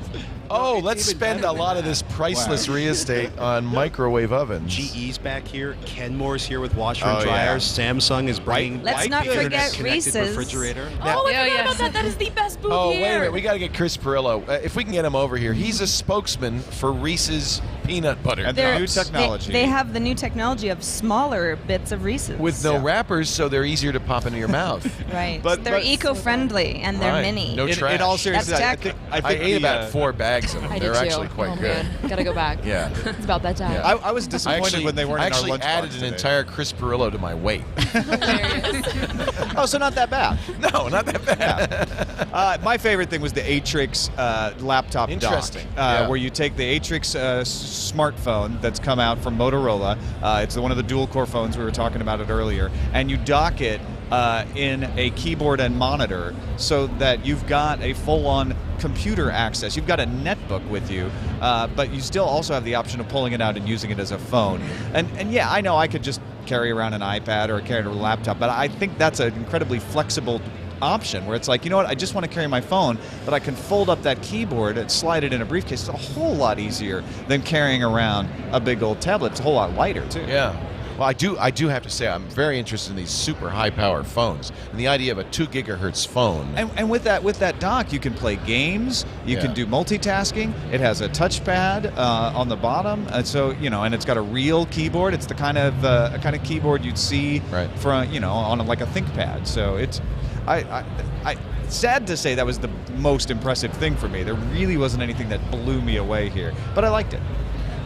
Oh, let's spend a lot of this priceless real estate on microwave ovens. GE's back here. Kenmore's here with washer Oh, and yeah. dryers. Samsung is bringing Let's not Internet forget connected Reese's. refrigerator. Oh, I Yeah, forgot yeah. about that. That is the best booth Oh, here. wait a minute. We got to get Chris Perillo. If we can get him over here. He's a spokesman for Reese's peanut butter And the They're- new technology. They have the new technology of smaller bits of Reese's. with no wrappers, so they're easier to pop into your mouth. Right. But- they're but- eco-friendly and they're Right. mini. No trash. in all seriousness, That's tech. I I think ate the, about 4 bags of them. I They're did too. actually quite oh, good. Man. Gotta go back. Yeah. It's about that time. Yeah. I was disappointed when they weren't I in our actually lunchbox added an today. entire Chris Perillo to my weight. Oh, so not that bad. No, not that bad. My favorite thing was the Atrix laptop Interesting. dock, Yeah. where you take the Atrix smartphone that's come out from Motorola. It's one of the dual-core phones we were talking about it earlier, and you dock it in a keyboard and monitor so that you've got a full-on computer access. You've got a netbook with you, but you still also have the option of pulling it out and using it as a phone. And yeah, I know I could just carry around an iPad or carry a laptop, but I think that's an incredibly flexible option where it's like, you know what, I just want to carry my phone, but I can fold up that keyboard and slide it in a briefcase. It's a whole lot easier than carrying around a big old tablet. It's a whole lot lighter, too. Yeah. Well, I do have to say I'm very interested in these super high-power phones and the idea of a 2 gigahertz phone. And with that dock, you can play games. You can do multitasking. It has a touchpad on the bottom, so and it's got a real keyboard. It's the kind of keyboard you'd see from on like a ThinkPad. So it's I sad to say that was the most impressive thing for me. There really wasn't anything that blew me away here, but I liked it.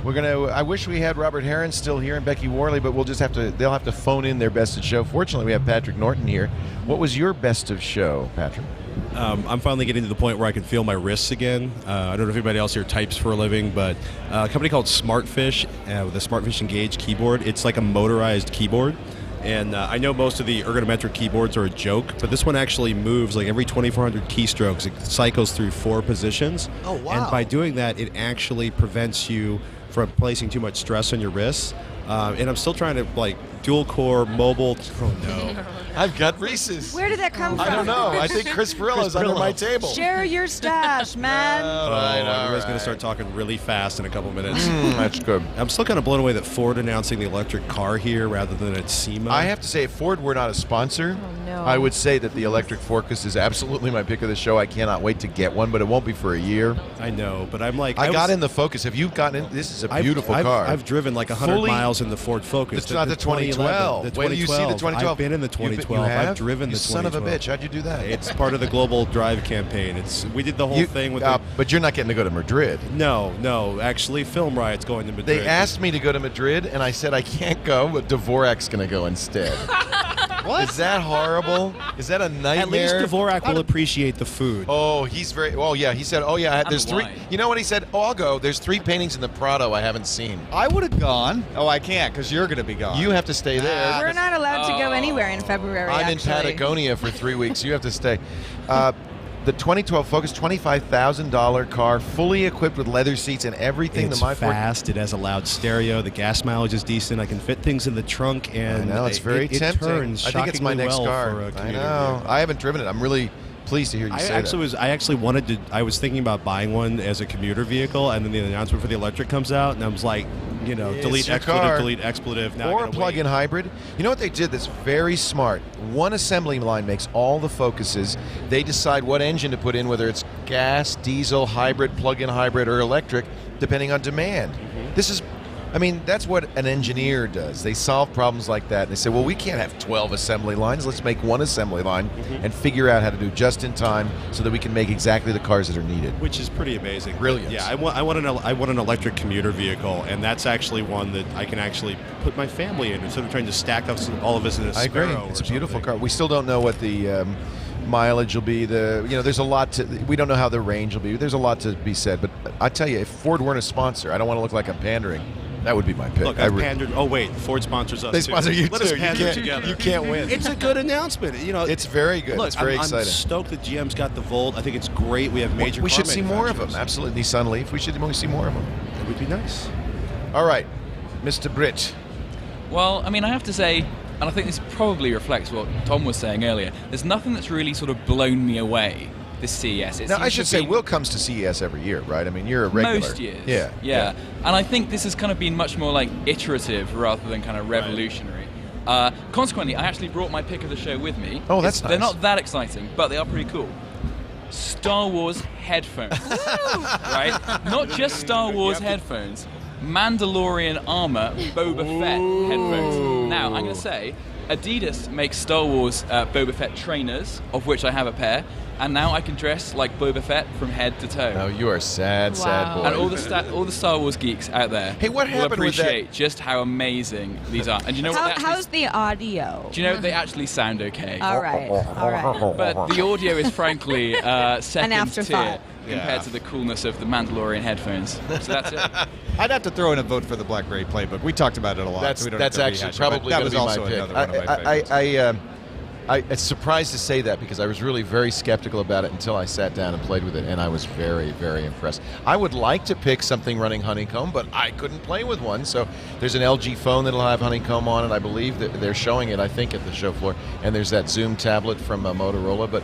I wish we had Robert Heron still here and Becky Worley, but they'll have to phone in their best of show. Fortunately, we have Patrick Norton here. What was your best of show, Patrick? I'm finally getting to the point where I can feel my wrists again. I don't know if anybody else here types for a living, but a company called Smartfish with a Smartfish Engage keyboard. It's like a motorized keyboard. And I know most of the ergonometric keyboards are a joke, but this one actually moves like every 2,400 keystrokes. It cycles through 4 positions. Oh, wow. And by doing that, it actually prevents you from placing too much stress on your wrists. And I'm still trying to dual core mobile. Oh no. I've got Reese's. Where did that come from? I don't know. I think Chris Perillo's under my table. Share your stash, man. Everybody's going to start talking really fast in a couple minutes. That's good. I'm still kind of blown away that Ford announcing the electric car here rather than at SEMA. I have to say, if Ford were not a sponsor, no. I would say that the electric Focus is absolutely my pick of the show. I cannot wait to get one, but it won't be for a year. I know, but I'm like... I got in the Focus. Have you gotten in? This is a beautiful car. I've driven like 100 miles in the Ford Focus. It's not the 2012. Wait till you see the 2012. I've been in the 2012. I've driven the 2012. Son of a bitch. How'd you do that? It's part of the global drive campaign. We did the whole thing with but you're not getting to go to Madrid. No. Actually, Film Riot's going to Madrid. They asked me to go to Madrid, and I said I can't go, but Dvorak's going to go instead. What? Is that horrible? Is that a nightmare? At least Dvorak will appreciate the food. Oh, he's very... Oh, yeah. He said, there's 3... You know what he said? Oh, I'll go. There's 3 paintings in the Prado I haven't seen. I would have gone. Oh, I can't because you're going to be gone. You have to stay there. We're not allowed to go anywhere in February. I'm in Patagonia for 3 weeks. You have to stay. The 2012 Focus, $25,000 car, fully equipped with leather seats and everything. It's fast. It has a loud stereo. The gas mileage is decent. I can fit things in the trunk, and I know, it's very tempting. Turns I think it's my next car. I know. I haven't driven it. I'm really pleased to hear you say that. I actually wanted to. I was thinking about buying one as a commuter vehicle, and then the announcement for the electric comes out, and I was like, delete your expletive, car. delete expletive. Now I Or a gotta plug-in wait. hybrid. You know what they did that's very smart? One assembly line makes all the focuses. They decide what engine to put in, whether it's gas, diesel, hybrid, plug-in hybrid, or electric, depending on demand. That's what an engineer does. They solve problems like that, and they say, well, we can't have 12 assembly lines. Let's make one assembly line and figure out how to do just in time so that we can make exactly the cars that are needed. Which is pretty amazing. Brilliant. Yeah, I want an electric commuter vehicle, and that's actually one that I can actually put my family in instead of trying to stack up all of us in a I agree. Sparrow. It's a beautiful car. We still don't know what the mileage will be. There's a lot to. We don't know how the range will be. There's a lot to be said. But I tell you, if Ford weren't a sponsor, I don't want to look like I'm pandering. That would be my pick. Look, I've pandered. Oh wait, Ford sponsors us. They sponsor you Let too. us pander together. You can't win. It's a good announcement. It's very good. Look, it's very I'm exciting. stoked that GM's got the Volt. I think it's great. We have major. We car should see more of them. manufacturers. Absolutely, Nissan Leaf. We should see more of them. It would be nice. All right, Mr. Britt. Well, I have to say, and I think this probably reflects what Tom was saying earlier, there's nothing that's really sort of blown me away this CES. Now, I should say, Will comes to CES every year, right? You're a regular. Most years. Yeah. And I think this has kind of been much more like iterative rather than kind of revolutionary. Consequently, I actually brought my pick of the show with me. Oh, that's nice. They're not that exciting, but they are pretty cool. Star Wars headphones. Right? Not just Star Wars headphones. Mandalorian armor Boba Fett headphones. Now, I'm going to say, Adidas makes Star Wars Boba Fett trainers, of which I have a pair, and now I can dress like Boba Fett from head to toe. Oh, you are sad boy. And all the Star Wars geeks out there what will happened with that? appreciate just how amazing these are. And you know what? How's the audio? Do you know they actually sound okay? All right. But the audio is frankly second afterthought. tier compared to the coolness of the Mandalorian headphones. So that's it. I'd have to throw in a vote for the Blackberry Playbook. We talked about it a lot. That's so we don't have to actually rehash it, probably but going to that was be my also pick. another one of my favorites. I'm surprised to say that because I was really very skeptical about it until I sat down and played with it, and I was very, very impressed. I would like to pick something running Honeycomb, but I couldn't play with one. So there's an LG phone that'll have Honeycomb on it. I believe that they're showing it, I think, at the show floor. And there's that Xoom tablet from Motorola. But,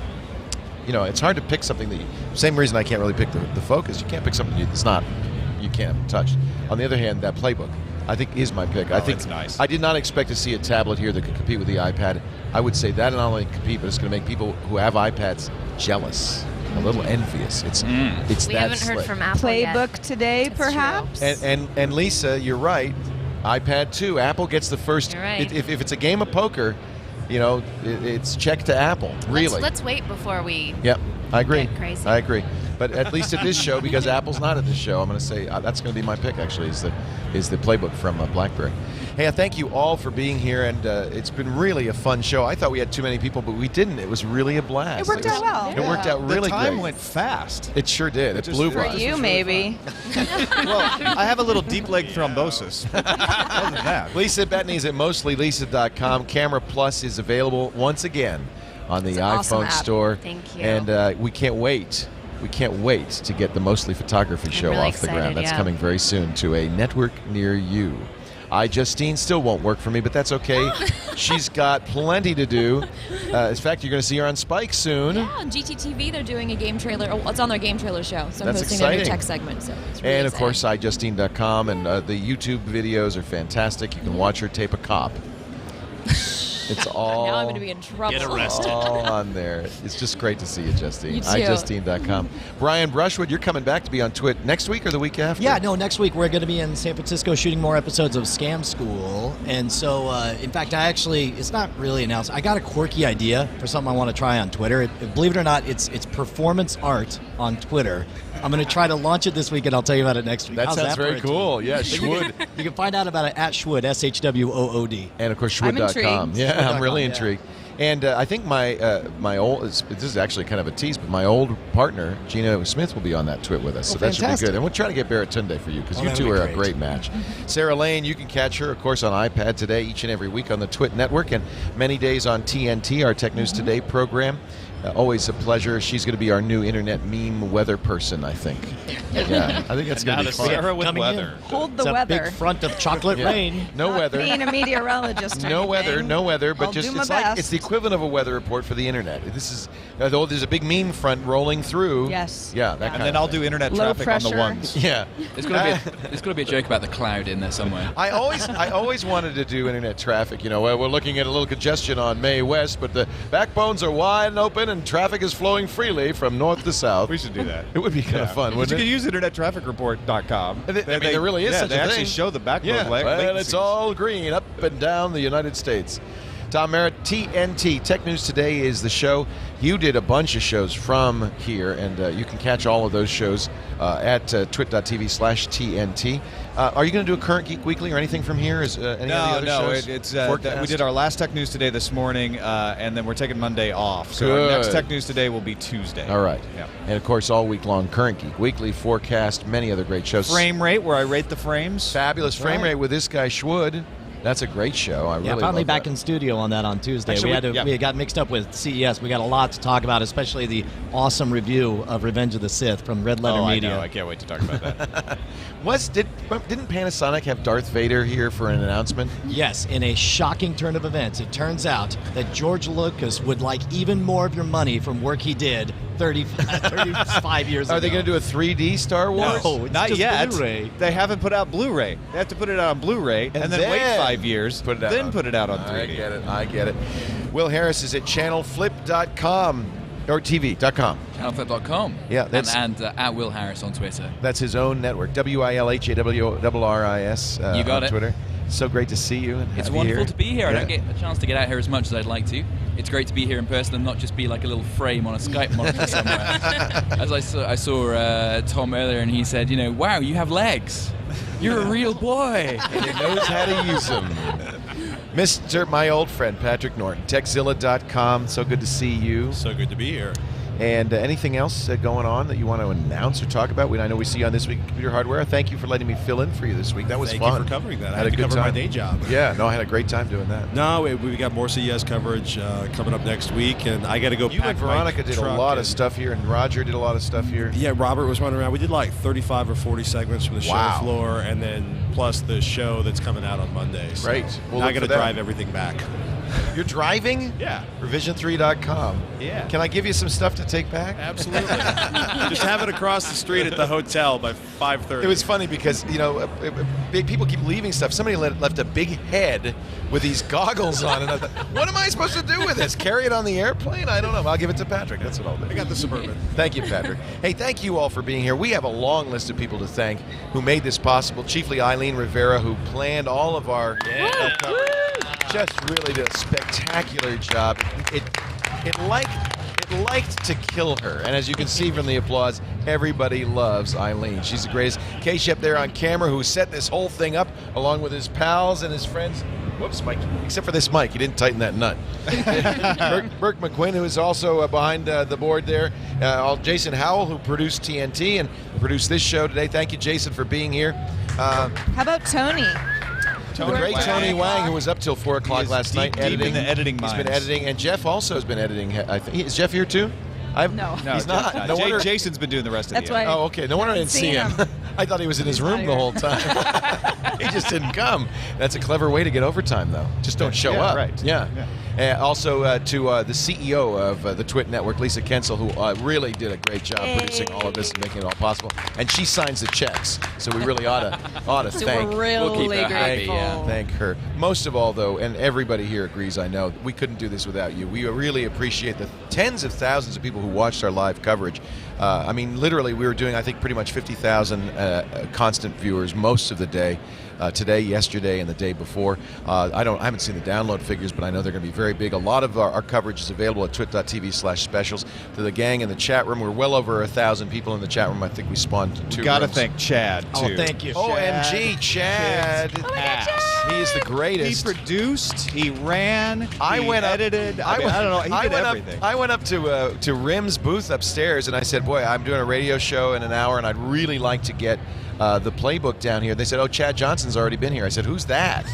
it's hard to pick something that same reason I can't really pick the Focus. You can't pick something that's not, you can't have touched. On the other hand, that Playbook, I think, is my pick. I think it's nice. I did not expect to see a tablet here that could compete with the iPad. I would say that not only compete, but it's going to make people who have iPads jealous, a little envious. It's We that haven't heard slick. from Apple Playbook yet. today, That's perhaps. And Lisa, you're right. iPad 2. Apple gets the first. You're right. If it's a game of poker, it's check to Apple. Really. Let's wait before we. Yep, I agree. Get crazy. I agree. But at least at this show, because Apple's not at this show, I'm going to say that's going to be my pick. Actually, is the Playbook from BlackBerry. Hey, I thank you all for being here, and it's been really a fun show. I thought we had too many people, but we didn't. It was really a blast. It worked out well. It worked out really the time great. went fast. It sure did. It blew For by. you, maybe. Well, I have a little deep leg thrombosis. Other than that. Lisa Bettany is at mostlylisa.com. Camera Plus is available once again on the It's an iPhone awesome app. store. Thank you. And we can't wait. We can't wait to get the Mostly Photography show really off the ground. excited, That's yeah. coming very soon to a network near you. Justine still won't work for me, but that's okay. She's got plenty to do. In fact, you're going to see her on Spike soon. Yeah, on GTTV, they're doing a game trailer. Oh, it's on their game trailer show. So I'm That's hosting their new exciting. tech segment. So it's really And, of exciting. course, iJustine.com, and the YouTube videos are fantastic. You can watch her tape a cop. It's all. Now I'm going to be in trouble. Get arrested. all on there. It's just great to see you, Justine. You too. iJustine.com. Brian Brushwood, you're coming back to be on TWiT next week or the week after? Yeah, no, next week we're going to be in San Francisco shooting more episodes of Scam School. And so, in fact, it's not really announced. I got a quirky idea for something I want to try on Twitter. Believe it or not, it's performance art on Twitter. I'm going to try to launch it this week, and I'll tell you about it next week. That How's sounds for very a cool. team? Yeah, Schwood. You can find out about it at Schwood, SHWOOD. And, of course, I'm Schwood.com. intrigued. Yeah, I'm really yeah. intrigued. And I think my old, this is actually kind of a tease, but my old partner, Gina Smith, will be on that TWiT with us. So that should be fantastic. good. And we'll try to get Barrett Tunde for you, because you that two would are be a great. great match. Sarah Lane, you can catch her, of course, on iPad today, each and every week on the TWiT network, and many days on TNT, our Tech News Today program. Always a pleasure. She's going to be our new internet meme weather person, I think. Yeah, I think that's going to be fun. Sarah with Coming in. weather. Hold the It's a weather. big front of chocolate rain. No Not weather. Being a meteorologist. or No weather, anything. no weather, but I'll just do my it's like best. it's the equivalent of a weather report for the internet. This is though there's a big meme front rolling through. Yes. Yeah, that Yeah. kind And then of I'll thing. do internet Low traffic on the pressure. ones. Yeah. There's got to be a joke about the cloud in there somewhere. I always wanted to do internet traffic. You know, we're looking at a little congestion on May West, but the backbones are wide open and traffic is flowing freely from north to south. We should do that. It would be kind of fun, But wouldn't you it? can use internettrafficreport.com. I mean, there really is such they a actually thing. show the backbone Yeah, well, it's all green up and down the United States. Tom Merritt, TNT. Tech News Today is the show. You did a bunch of shows from here, and you can catch all of those shows at twit.tv/TNT. Are you going to do a Current Geek Weekly or anything from here? Is any of the other shows? It's forecast? we did our last Tech News Today this morning, and then we're taking Monday off. So our next Good. Tech News Today will be Tuesday. All right. Yeah. And, of course, all week long, Current Geek Weekly, Forecast, many other great shows. Frame rate, where I rate the frames. Fabulous frame Right. rate with this guy, Schwood. That's a great show. I Yeah, really finally love back that. in studio on that on Tuesday. Actually, We got mixed up with CES. We got a lot to talk about, especially the awesome review of Revenge of the Sith from Red Letter Oh, Media. I know. I can't wait to talk about that. Didn't Panasonic have Darth Vader here for an announcement? Yes, in a shocking turn of events, it turns out that George Lucas would like even more of your money from work he did 35 years ago. Are they going to do a 3D Star Wars? No, it's Not just yet. Blu-ray. They haven't put out Blu-ray. They have to put it out on Blu-ray and then wait 5 years, put it out then put it out on 3D. I get it. Will Harris is at channelflip.com or TV.com. Channelflip.com. Yeah, that's- and at Will Harris on Twitter. That's his own network. WILHAWRRIS You got on it. Twitter. So great to see you. And It's have you wonderful here. to be here. I Yeah. don't get a chance to get out here as much as I'd like to. It's great to be here in person and not just be like a little frame on a Skype monitor somewhere. As I saw Tom earlier, and he said, wow, you have legs. You're a real boy. And he knows how to use them. My old friend, Patrick Norton, techzilla.com. So good to see you. So good to be here. And anything else going on that you want to announce or talk about? I know we see you on This Week in Computer Hardware. Thank you for letting me fill in for you this week. That was Thank fun. you for covering that. I Had had a to good cover my time. day job. Yeah, no, I had a great time doing that. No, we got more CES coverage coming up next week, and I got to go. You pack and my Veronica did a truck lot of and- stuff here, and Roger did a lot of stuff here. Yeah, Robert was running around. We did like 35 or 40 segments from the Wow. show floor, and then plus the show that's coming out on Monday. So Great. We'll now I look got for to that. drive everything back. You're driving? Yeah. Revision3.com. Yeah. Can I give you some stuff to take back? Absolutely. Just have it across the street at the hotel by 5:30. It was funny because, people keep leaving stuff. Somebody left a big head with these goggles on, and I thought, what am I supposed to do with this? Carry it on the airplane? I don't know. I'll give it to Patrick. That's what I'll do. I got the Suburban. Thank you, Patrick. Hey, thank you all for being here. We have a long list of people to thank who made this possible. Chiefly Eileen Rivera, who planned all of our coverage. Just really did a spectacular job. It liked to kill her, and as you can see from the applause, everybody loves Eileen. She's the greatest. Casey up there on camera, who set this whole thing up along with his pals and his friends. Whoops, Mike. Except for this mic, he didn't tighten that nut. Burke McQuinn, who is also behind the board there. Jason Howell, who produced TNT and produced this show today. Thank you, Jason, for being here. How about Tony? The great Tony Wang, who was up till 4 o'clock last night deep editing. in the editing He's been minds. editing, and Jeff also has been editing. I think is Jeff here too? No. He's not. No, No wonder. Jason's been doing the rest of That's the why. Oh, okay. No wonder I didn't see him. Seen him. I thought he was in his He's room not the whole time. He just didn't come. That's a clever way to get overtime, though. Just don't show Yeah, up. right. Yeah. Also to the CEO of the TWiT network, Lisa Kensel, who really did a great job producing all of this and making it all possible. And she signs the checks, so we really ought to So thank. we're really keep her happy, grateful. yeah. Thank her. Most of all, though, and everybody here agrees, I know, we couldn't do this without you. We really appreciate the tens of thousands of people who watched our live coverage. Literally, we were doing, I think, pretty much 50,000 constant viewers most of the day. Today, yesterday, and the day before. I haven't seen the download figures, but I know they're going to be very big. A lot of our coverage is available at twit.tv/specials. To the gang in the chat room, we're well over 1,000 people in the chat room. I think we spawned 2 Got to rooms. thank Chad, too. Oh, thank you. OMG, Chad. He is the He greatest. produced, he ran, I he went up, edited. I don't know. He did everything. I went up to Rim's booth upstairs, and I said, boy, I'm doing a radio show in an hour, and I'd really like to get the playbook down here. They said, oh, Chad Johnson's already been here. I said, who's that?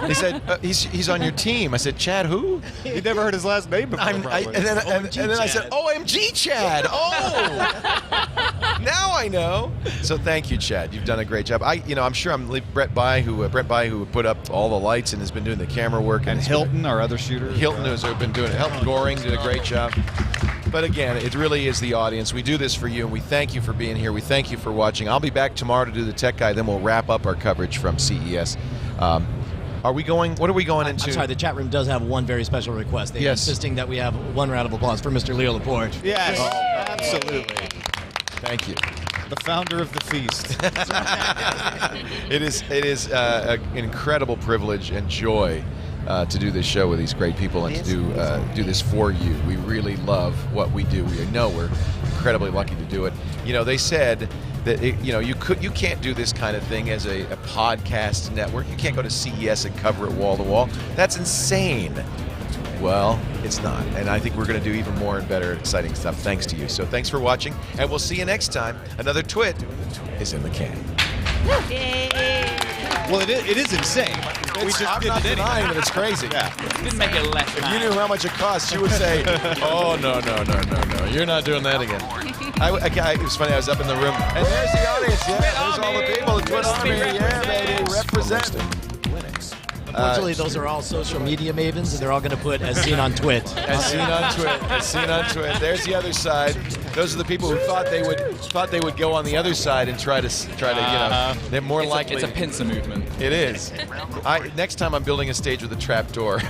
He said, he's on your team. I said, Chad who? You never heard his last name before. And then I said, OMG, Chad. Oh, now I know. So thank you, Chad. You've done a great job. I'm sure I'm Brett By who put up all the lights and has been doing the camera work. And Hilton, our other shooter. Hilton has been doing it. Hilton Goring did a great job. But again, it really is the audience. We do this for you, and we thank you for being here. We thank you for watching. I'll be back tomorrow to do the Tech Guy. Then we'll wrap up our coverage from CES. What are we going into? I'm sorry, the chat room does have one very special request. They're insisting that we have one round of applause for Mr. Leo Laporte. Yes, absolutely. Thank you. The founder of the feast. It is an incredible privilege and joy to do this show with these great people and to do this for you. We really love what we do. We know we're incredibly lucky to do it. They said that you can't do this kind of thing as a podcast network. You can't go to CES and cover it wall to wall. That's insane. Well, it's not. And I think we're going to do even more and better exciting stuff thanks to you. So thanks for watching, and we'll see you next time. Another TWiT is in the can. Well, it is insane. I'm not denying that it's crazy. Yeah. Didn't make it less. If you knew how much it costs, you would say, "Oh no, you're not doing that again." It was funny. I was up in the room, and there's the audience. Yeah, there's all the people. The TWiT Army. Yeah, baby, represent. Unfortunately, those are all social media mavens, and they're all going to put as seen on TWiT. As seen on TWiT. As seen on TWiT. There's the other side. Those are the people who thought they would go on the other side and try to they're more likely. It's a pincer movement. It is. Next time I'm building a stage with a trap door.